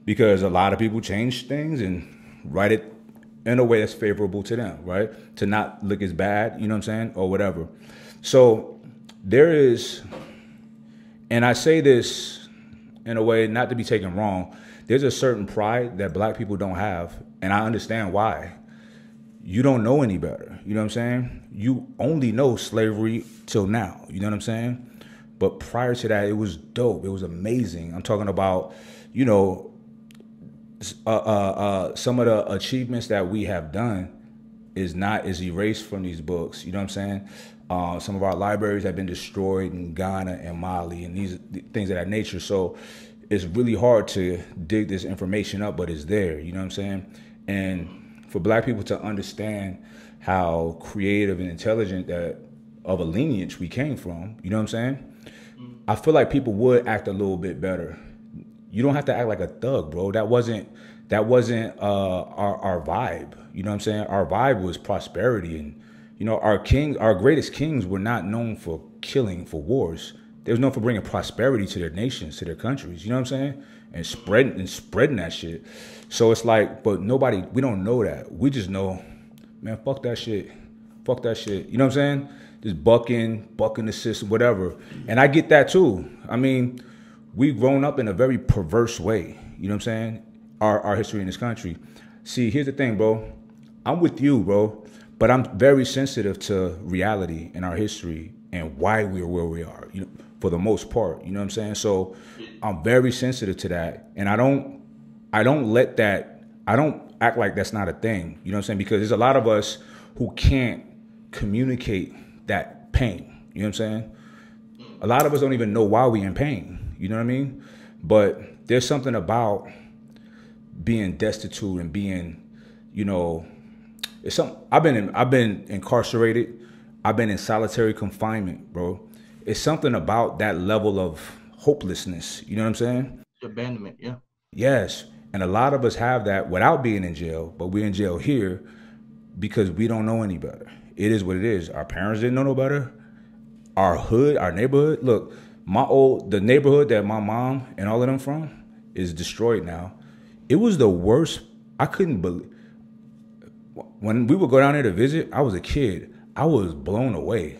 Because a lot of people change things and write it in a way that's favorable to them, right? To not look as bad, you know what I'm saying? Or whatever. So there is, and I say this in a way not to be taken wrong, there's a certain pride that black people don't have, and I understand why. You don't know any better, you know what I'm saying? You only know slavery till now, you know what I'm saying? But prior to that, it was dope. It was amazing. I'm talking about, you know, some of the achievements that we have done is erased from these books. You know what I'm saying? Some of our libraries have been destroyed in Ghana and Mali and these things of that nature. So it's really hard to dig this information up, but it's there. You know what I'm saying? And for black people to understand how creative and intelligent that of a lineage we came from, you know what I'm saying? I feel like people would act a little bit better. You don't have to act like a thug, bro. That wasn't our vibe. You know what I'm saying? Our vibe was prosperity, and you know, our greatest kings were not known for killing, for wars. They was known for bringing prosperity to their nations, to their countries. You know what I'm saying? And spreading that shit. So it's like, but we don't know that. We just know, man, fuck that shit. Fuck that shit. You know what I'm saying? Just bucking the system, whatever. And I get that too. I mean, we've grown up in a very perverse way. You know what I'm saying? Our history in this country. See, here's the thing, bro. I'm with you, bro. But I'm very sensitive to reality in our history and why we're where we are, you know, for the most part. You know what I'm saying? So I'm very sensitive to that. And I don't act like that's not a thing. You know what I'm saying? Because there's a lot of us who can't communicate that pain. You know what I'm saying? A lot of us don't even know why we in pain. You know what I mean? But there's something about being destitute and being, you know, it's something. I've been incarcerated. I've been in solitary confinement, bro. It's something about that level of hopelessness. You know what I'm saying? Abandonment, yeah. Yes. And a lot of us have that without being in jail, but we're in jail here because we don't know any better. It is what it is. Our parents didn't know no better. Our hood, our neighborhood. Look, the neighborhood that my mom and all of them from is destroyed now. It was the worst. I couldn't believe. When we would go down there to visit, I was a kid. I was blown away.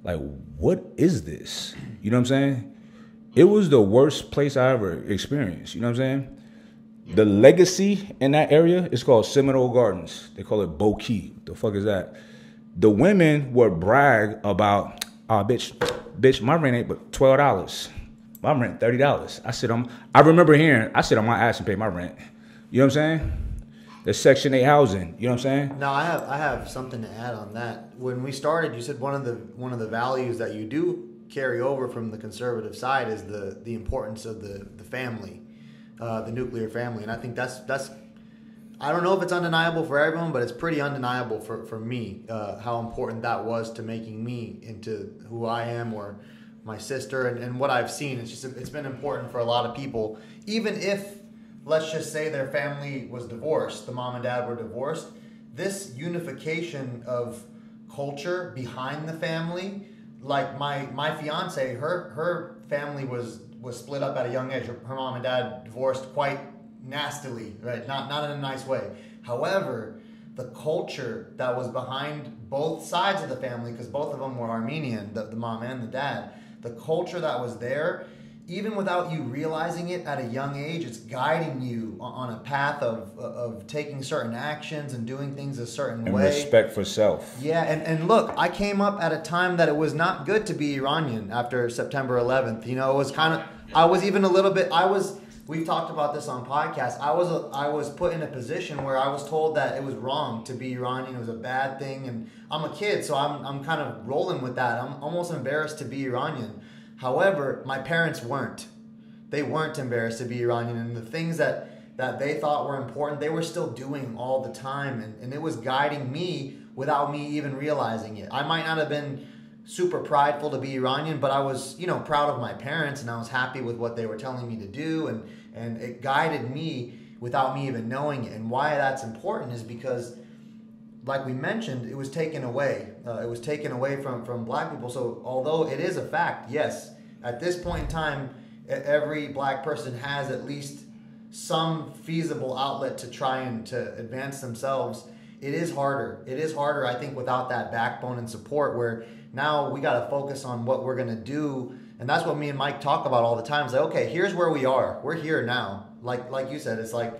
Like, what is this? You know what I'm saying? It was the worst place I ever experienced. You know what I'm saying? The legacy in that area is called Seminole Gardens. They call it Bokeh. The fuck is that? The women would brag about, bitch, my rent ain't but $12. My rent $30. I remember hearing, I sit on my ass and pay my rent. You know what I'm saying? The Section 8 housing. You know what I'm saying? Now I have something to add on that. When we started, you said one of the values that you do carry over from the conservative side is the importance of the family, the nuclear family, and I think that's I don't know if it's undeniable for everyone, but it's pretty undeniable for me how important that was to making me into who I am, or my sister, and what I've seen. It's been important for a lot of people, even if let's just say their family was divorced, the mom and dad were divorced, this unification of culture behind the family, like my fiance, her family was split up at a young age. Her mom and dad divorced quite nastily, right? Not in a nice way. However, the culture that was behind both sides of the family, because both of them were Armenian, the mom and the dad, the culture that was there, even without you realizing it at a young age, it's guiding you on a path of taking certain actions and doing things a certain way. And respect for self. Yeah, and look, I came up at a time that it was not good to be Iranian after September 11th. You know, it was kind of, I was even a little bit, we've talked about this on podcasts. I was put in a position where I was told that it was wrong to be Iranian. It was a bad thing. And I'm a kid, so I'm kind of rolling with that. I'm almost embarrassed to be Iranian. However, my parents weren't. They weren't embarrassed to be Iranian. And the things that they thought were important, they were still doing all the time. And it was guiding me without me even realizing it. I might not have been super prideful to be Iranian, but I was, proud of my parents, and I was happy with what they were telling me to do, and it guided me without me even knowing it. And why that's important is because, like we mentioned, it was taken away. It was taken away from black people. So although it is a fact, yes, at this point in time, every black person has at least some feasible outlet to try and to advance themselves. It is harder. It is harder, I think, without that backbone and support, where now we got to focus on what we're going to do. And that's what me and Mike talk about all the time. It's like, okay, here's where we are. We're here now. Like you said, it's like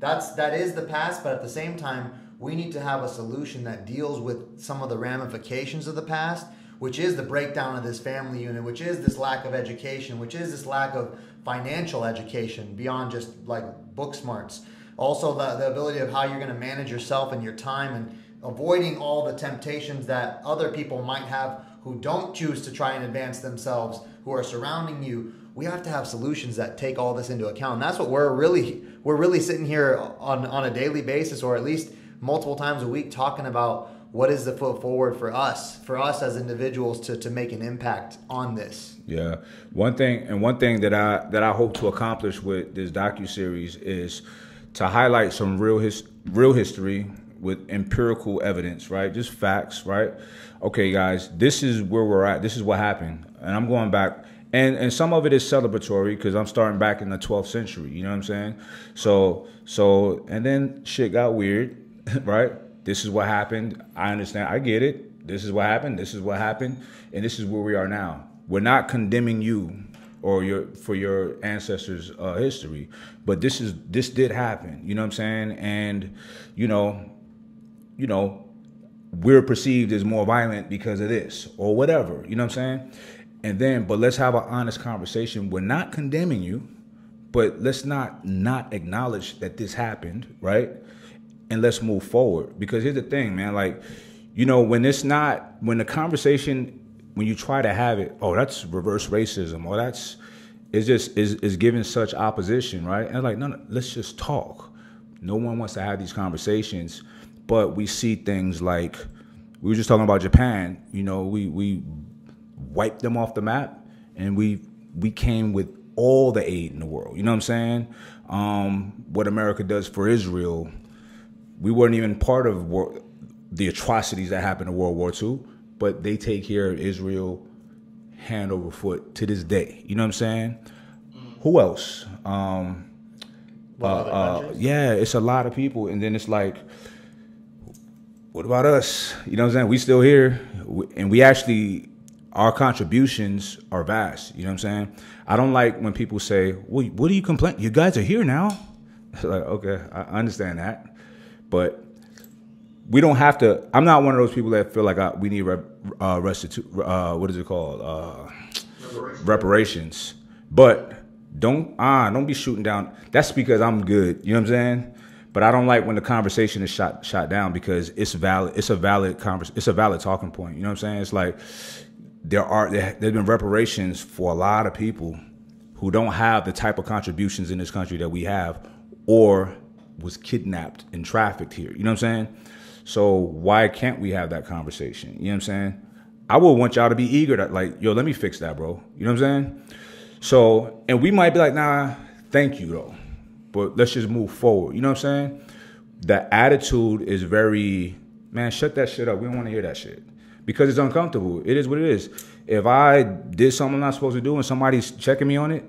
that is the past, but at the same time, we need to have a solution that deals with some of the ramifications of the past, which is the breakdown of this family unit, which is this lack of education, which is this lack of financial education beyond just like book smarts. Also, the ability of how you're going to manage yourself and your time, and avoiding all the temptations that other people might have who don't choose to try and advance themselves, who are surrounding you. We have to have solutions that take all this into account. And that's what we're really sitting here on a daily basis, or at least multiple times a week, talking about what is the foot forward for us as individuals to make an impact on this. Yeah. One thing that I hope to accomplish with this docuseries is to highlight some real history with empirical evidence, right? Just facts, right? Okay, guys, this is where we're at. This is what happened. And I'm going back. And some of it is celebratory because I'm starting back in the 12th century. You know what I'm saying? So, and then shit got weird, right? This is what happened. I understand. I get it. This is what happened. This is what happened. And this is where we are now. We're not condemning you or for your ancestors' history, but this did happen. You know what I'm saying? And we're perceived as more violent because of this or whatever. You know what I'm saying? And then, but let's have an honest conversation. We're not condemning you, but let's not acknowledge that this happened, right? And let's move forward. Because here's the thing, man. Like, when the conversation, when you try to have it, oh, that's reverse racism, or is giving such opposition, right? And like, no, let's just talk. No one wants to have these conversations, but we see things like, we were just talking about Japan. We wiped them off the map, and we came with all the aid in the world. You know what I'm saying? What America does for Israel, we weren't even part of the atrocities that happened in World War II, but they take care of Israel hand over foot to this day. You know what I'm saying? Who else? Yeah, it's a lot of people. And then it's like, what about us? You know what I'm saying? We still here. And we actually, our contributions are vast. You know what I'm saying? I don't like when people say, well, what do you complain? You guys are here now. Like, okay, I understand that. But we don't have to. I'm not one of those people that feel like we need what is it called? Reparations. But don't be shooting down. That's because I'm good. You know what I'm saying? But I don't like when the conversation is shot down because it's valid. It's a valid talking point. You know what I'm saying? It's like there's been reparations for a lot of people who don't have the type of contributions in this country that we have, or was kidnapped and trafficked here. You know what I'm saying? So why can't we have that conversation? You know what I'm saying? I would want y'all to be eager to like, yo, let me fix that, bro. You know what I'm saying? So, and we might be like, nah, thank you though. but let's just move forward. You know what I'm saying? The attitude is very, man, shut that shit up. We don't want to hear that shit because it's uncomfortable. It is what it is. If I did something I'm not supposed to do and somebody's checking me on it,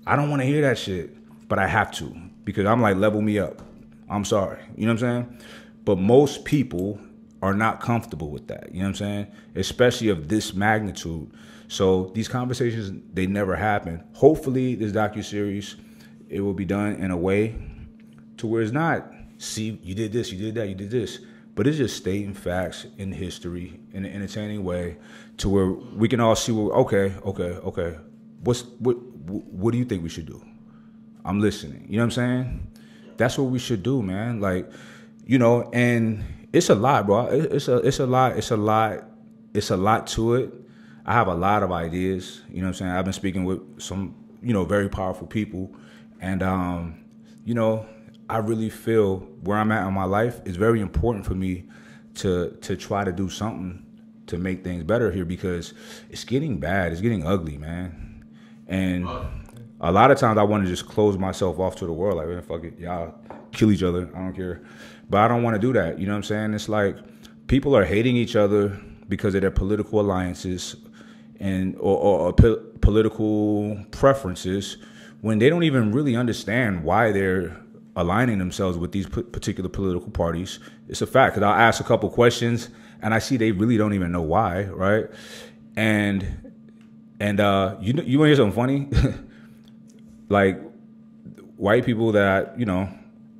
I don't want to hear that shit, but I have to because I'm like, level me up. I'm sorry. You know what I'm saying? But most people are not comfortable with that. You know what I'm saying? Especially of this magnitude. So these conversations, they never happen. Hopefully this docuseries, it will be done in a way to where it's not, see, you did this, you did that, you did this. But it's just stating facts in history in an entertaining way to where we can all see, okay. What do you think we should do? I'm listening. You know what I'm saying? That's what we should do, man. Like, you know, and it's a lot, bro. It's a lot to it. I have a lot of ideas. You know what I'm saying? I've been speaking with some, you know, very powerful people. And, you know, I really feel where I'm at in my life is very important for me to try to do something to make things better here because it's getting bad. It's getting ugly, man. And a lot of times I want to just close myself off to the world. Like, man, fuck it. Y'all kill each other. I don't care. But I don't want to do that. You know what I'm saying? It's like people are hating each other because of their political alliances and or political preferences when they don't even really understand why they're aligning themselves with these particular political parties. It's a fact. Because I'll ask a couple questions and I see they really don't even know why, right? And you want to hear something funny? Like white people that, you know,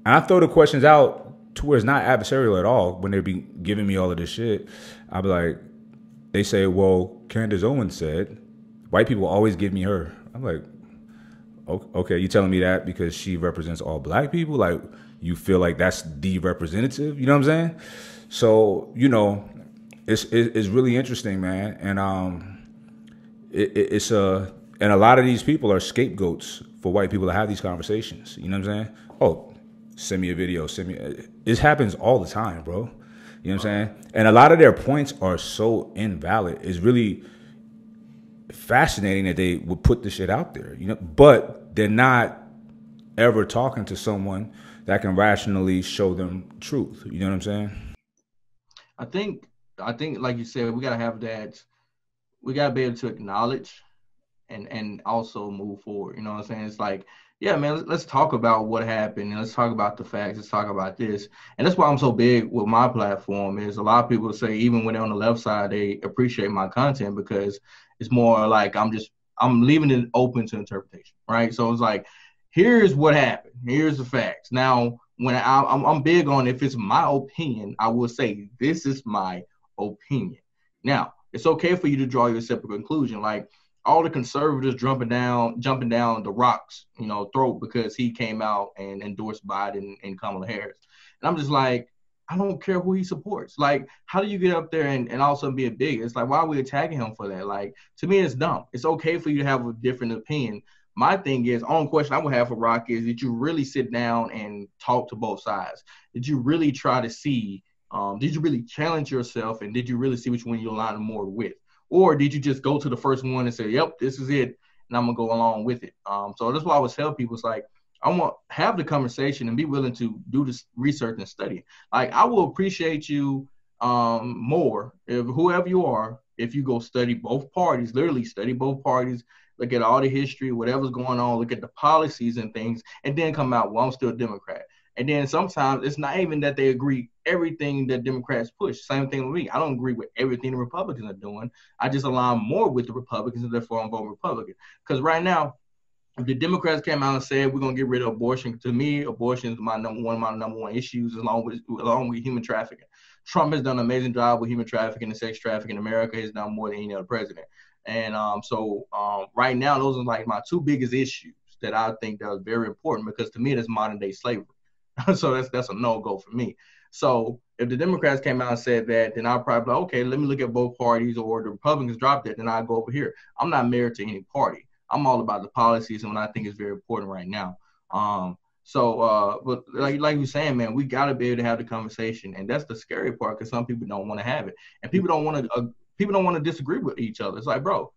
and I throw the questions out to where it's not adversarial at all when they be giving me all of this shit. I'll be like, they say, well, Candace Owens said, white people always give me her. I'm like, okay, you telling me that because she represents all black people? Like, you feel like that's the representative? You know what I'm saying? So, you know, it's really interesting, man. And and a lot of these people are scapegoats for white people to have these conversations. You know what I'm saying? Oh, send me a video. This happens all the time, bro. You know what I'm saying? And a lot of their points are so invalid. It's really fascinating that they would put this shit out there, you know, but they're not ever talking to someone that can rationally show them truth. You know what I'm saying? I think like you said, we gotta have that. We gotta be able to acknowledge and also move forward. You know what I'm saying? It's like, yeah, man, let's talk about what happened and let's talk about the facts. Let's talk about this. And that's why I'm so big with my platform is a lot of people say, even when they're on the left side, they appreciate my content because it's more like I'm leaving it open to interpretation, right? So it's like, here's what happened. Here's the facts. Now, when I'm big on, if it's my opinion, I will say, this is my opinion. Now, it's okay for you to draw your separate conclusion. Like, all the conservatives jumping down the Rock's, you know, throat because he came out and endorsed Biden and Kamala Harris. And I'm just like, I don't care who he supports. Like, how do you get up there and also be a bigot? It's like, why are we attacking him for that? Like, to me, it's dumb. It's okay for you to have a different opinion. My thing is, only question I would have for Rock is, did you really sit down and talk to both sides? Did you really try to see, did you really challenge yourself? And did you really see which one you align more with? Or did you just go to the first one and say, yep, this is it, and I'm going to go along with it? So that's why I always tell people, it's like, I want to have the conversation and be willing to do this research and study. Like, I will appreciate you more, if whoever you are, if you go study both parties, literally study both parties, look at all the history, whatever's going on, look at the policies and things, and then come out, well, I'm still a Democrat. And then sometimes it's not even that they agree everything that Democrats push. Same thing with me. I don't agree with everything the Republicans are doing. I just align more with the Republicans, and therefore I'm voting Republican. Because right now, if the Democrats came out and said we're gonna get rid of abortion, to me, abortion is one of my number one issues, along with human trafficking. Trump has done an amazing job with human trafficking and sex trafficking. America has done more than any other president. And so right now, those are like my two biggest issues that I think that are very important, because to me, that's modern day slavery. So that's a no-go for me. So if the Democrats came out and said that, then I'll probably be like, okay, let me look at both parties, or the Republicans dropped it, then I'll go over here. I'm not married to any party. I'm all about the policies and what I think is very important right now. But like you're saying, man, we got to be able to have the conversation, and that's the scary part, because some people don't want to have it, and people don't want to disagree with each other. It's like, bro,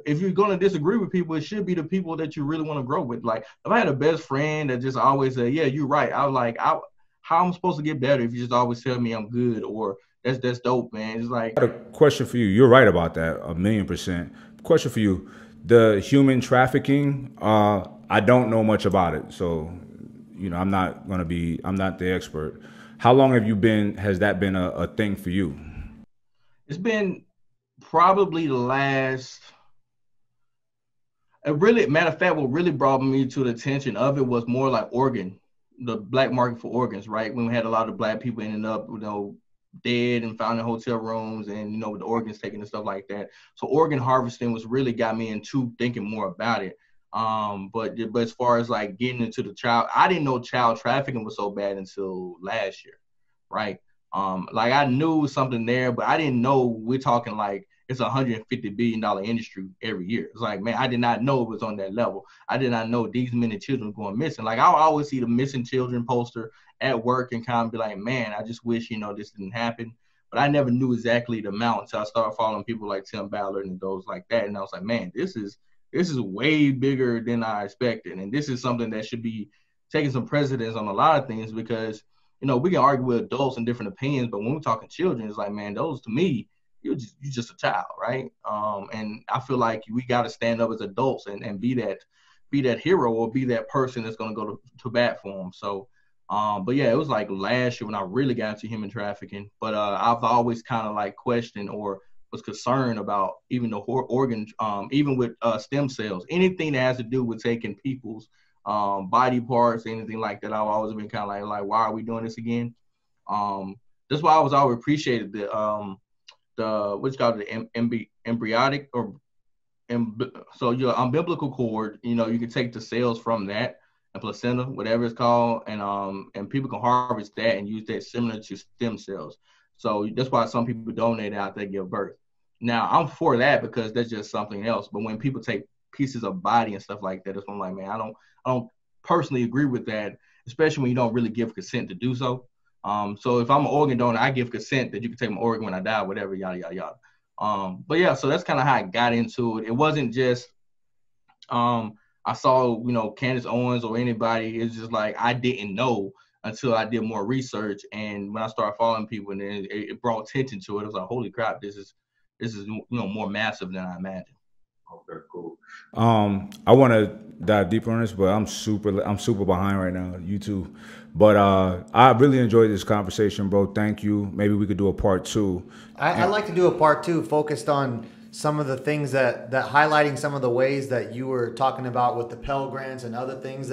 if you're going to disagree with people, it should be the people that you really want to grow with. Like, if I had a best friend that just always said, yeah, you're right, I was like, how I'm supposed to get better if you just always tell me I'm good, or that's dope, man. It's like, I got a question for you. You're right about that, 1,000,000%. Question for you: the human trafficking. I don't know much about it, so I'm not the expert. How long has that been a thing for you? it's been probably the last. It really, matter of fact, what really brought me to the attention of it was more like the black market for organs, right? When we had a lot of black people ending up, dead and found in hotel rooms, and with the organs taken and stuff like that. So organ harvesting was really got me into thinking more about it. But as far as like getting into I didn't know child trafficking was so bad until last year, right? Like I knew something there, but I didn't know we're talking like it's $150 billion industry every year. It's like, man, I did not know it was on that level. I did not know these many children going missing. Like I always see the missing children poster at work and kind of be like, man, I just wish, this didn't happen. But I never knew exactly the amount until I started following people like Tim Ballard and those like that. And I was like, man, this is way bigger than I expected. And this is something that should be taking some precedence on a lot of things, because, we can argue with adults and different opinions, but when we're talking children, it's like, man, those to me, you're just a child, right? And I feel like we got to stand up as adults and be that hero, or be that person that's going to go to bat for them. So, but yeah, it was like last year when I really got into human trafficking. But I've always kind of like questioned or was concerned about even the organ, even with stem cells, anything that has to do with taking people's body parts, anything like that. I've always been kind of like, why are we doing this again? That's why I was always appreciated what's called the embryonic so your umbilical cord, you can take the cells from that, and placenta, whatever it's called, and people can harvest that and use that similar to stem cells. So that's why some people donate it after they give birth. Now I'm for that because that's just something else. But when people take pieces of body and stuff like that, that's when I'm like, man, I don't personally agree with that, especially when you don't really give consent to do so. So if I'm an organ donor, I give consent that you can take my organ when I die, whatever, yada, yada, yada. But yeah, so that's kind of how I got into it. It wasn't just, I saw, Candace Owens or anybody. It's just like, I didn't know until I did more research. And when I started following people, and then it brought attention to it, I was like, holy crap, this is, more massive than I imagined. Okay, cool. I want to dive deeper on this, but I'm super behind right now. You too, but I really enjoyed this conversation, bro. Thank you. Maybe we could do a part 2. I'd like to do a part 2 focused on some of the things that highlighting some of the ways that you were talking about with the Pell Grants and other things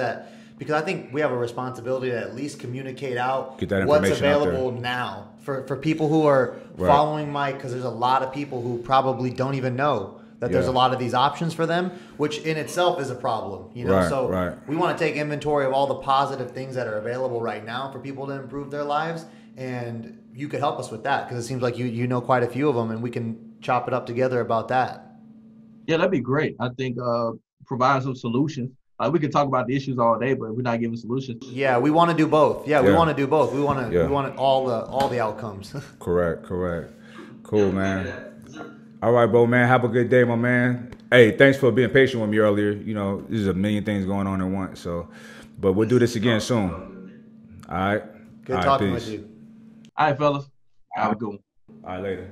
because I think we have a responsibility to at least communicate out what's available now for people who are following Mike, because there's a lot of people who probably don't even know that there's a lot of these options for them, which in itself is a problem, we want to take inventory of all the positive things that are available right now for people to improve their lives, and you could help us with that, because it seems like you know quite a few of them, and we can chop it up together about that. Yeah, that'd be great. I think providing some solutions. We could talk about the issues all day, but we're not giving solutions. Yeah, we want to do both. We want to do both. We want all the outcomes. Correct. Cool, man. All right, bro, man. Have a good day, my man. Hey, thanks for being patient with me earlier. There's a million things going on at once. So, but we'll do this again soon. All right. Good talking with you. All right, fellas. Have a good one. All right, later.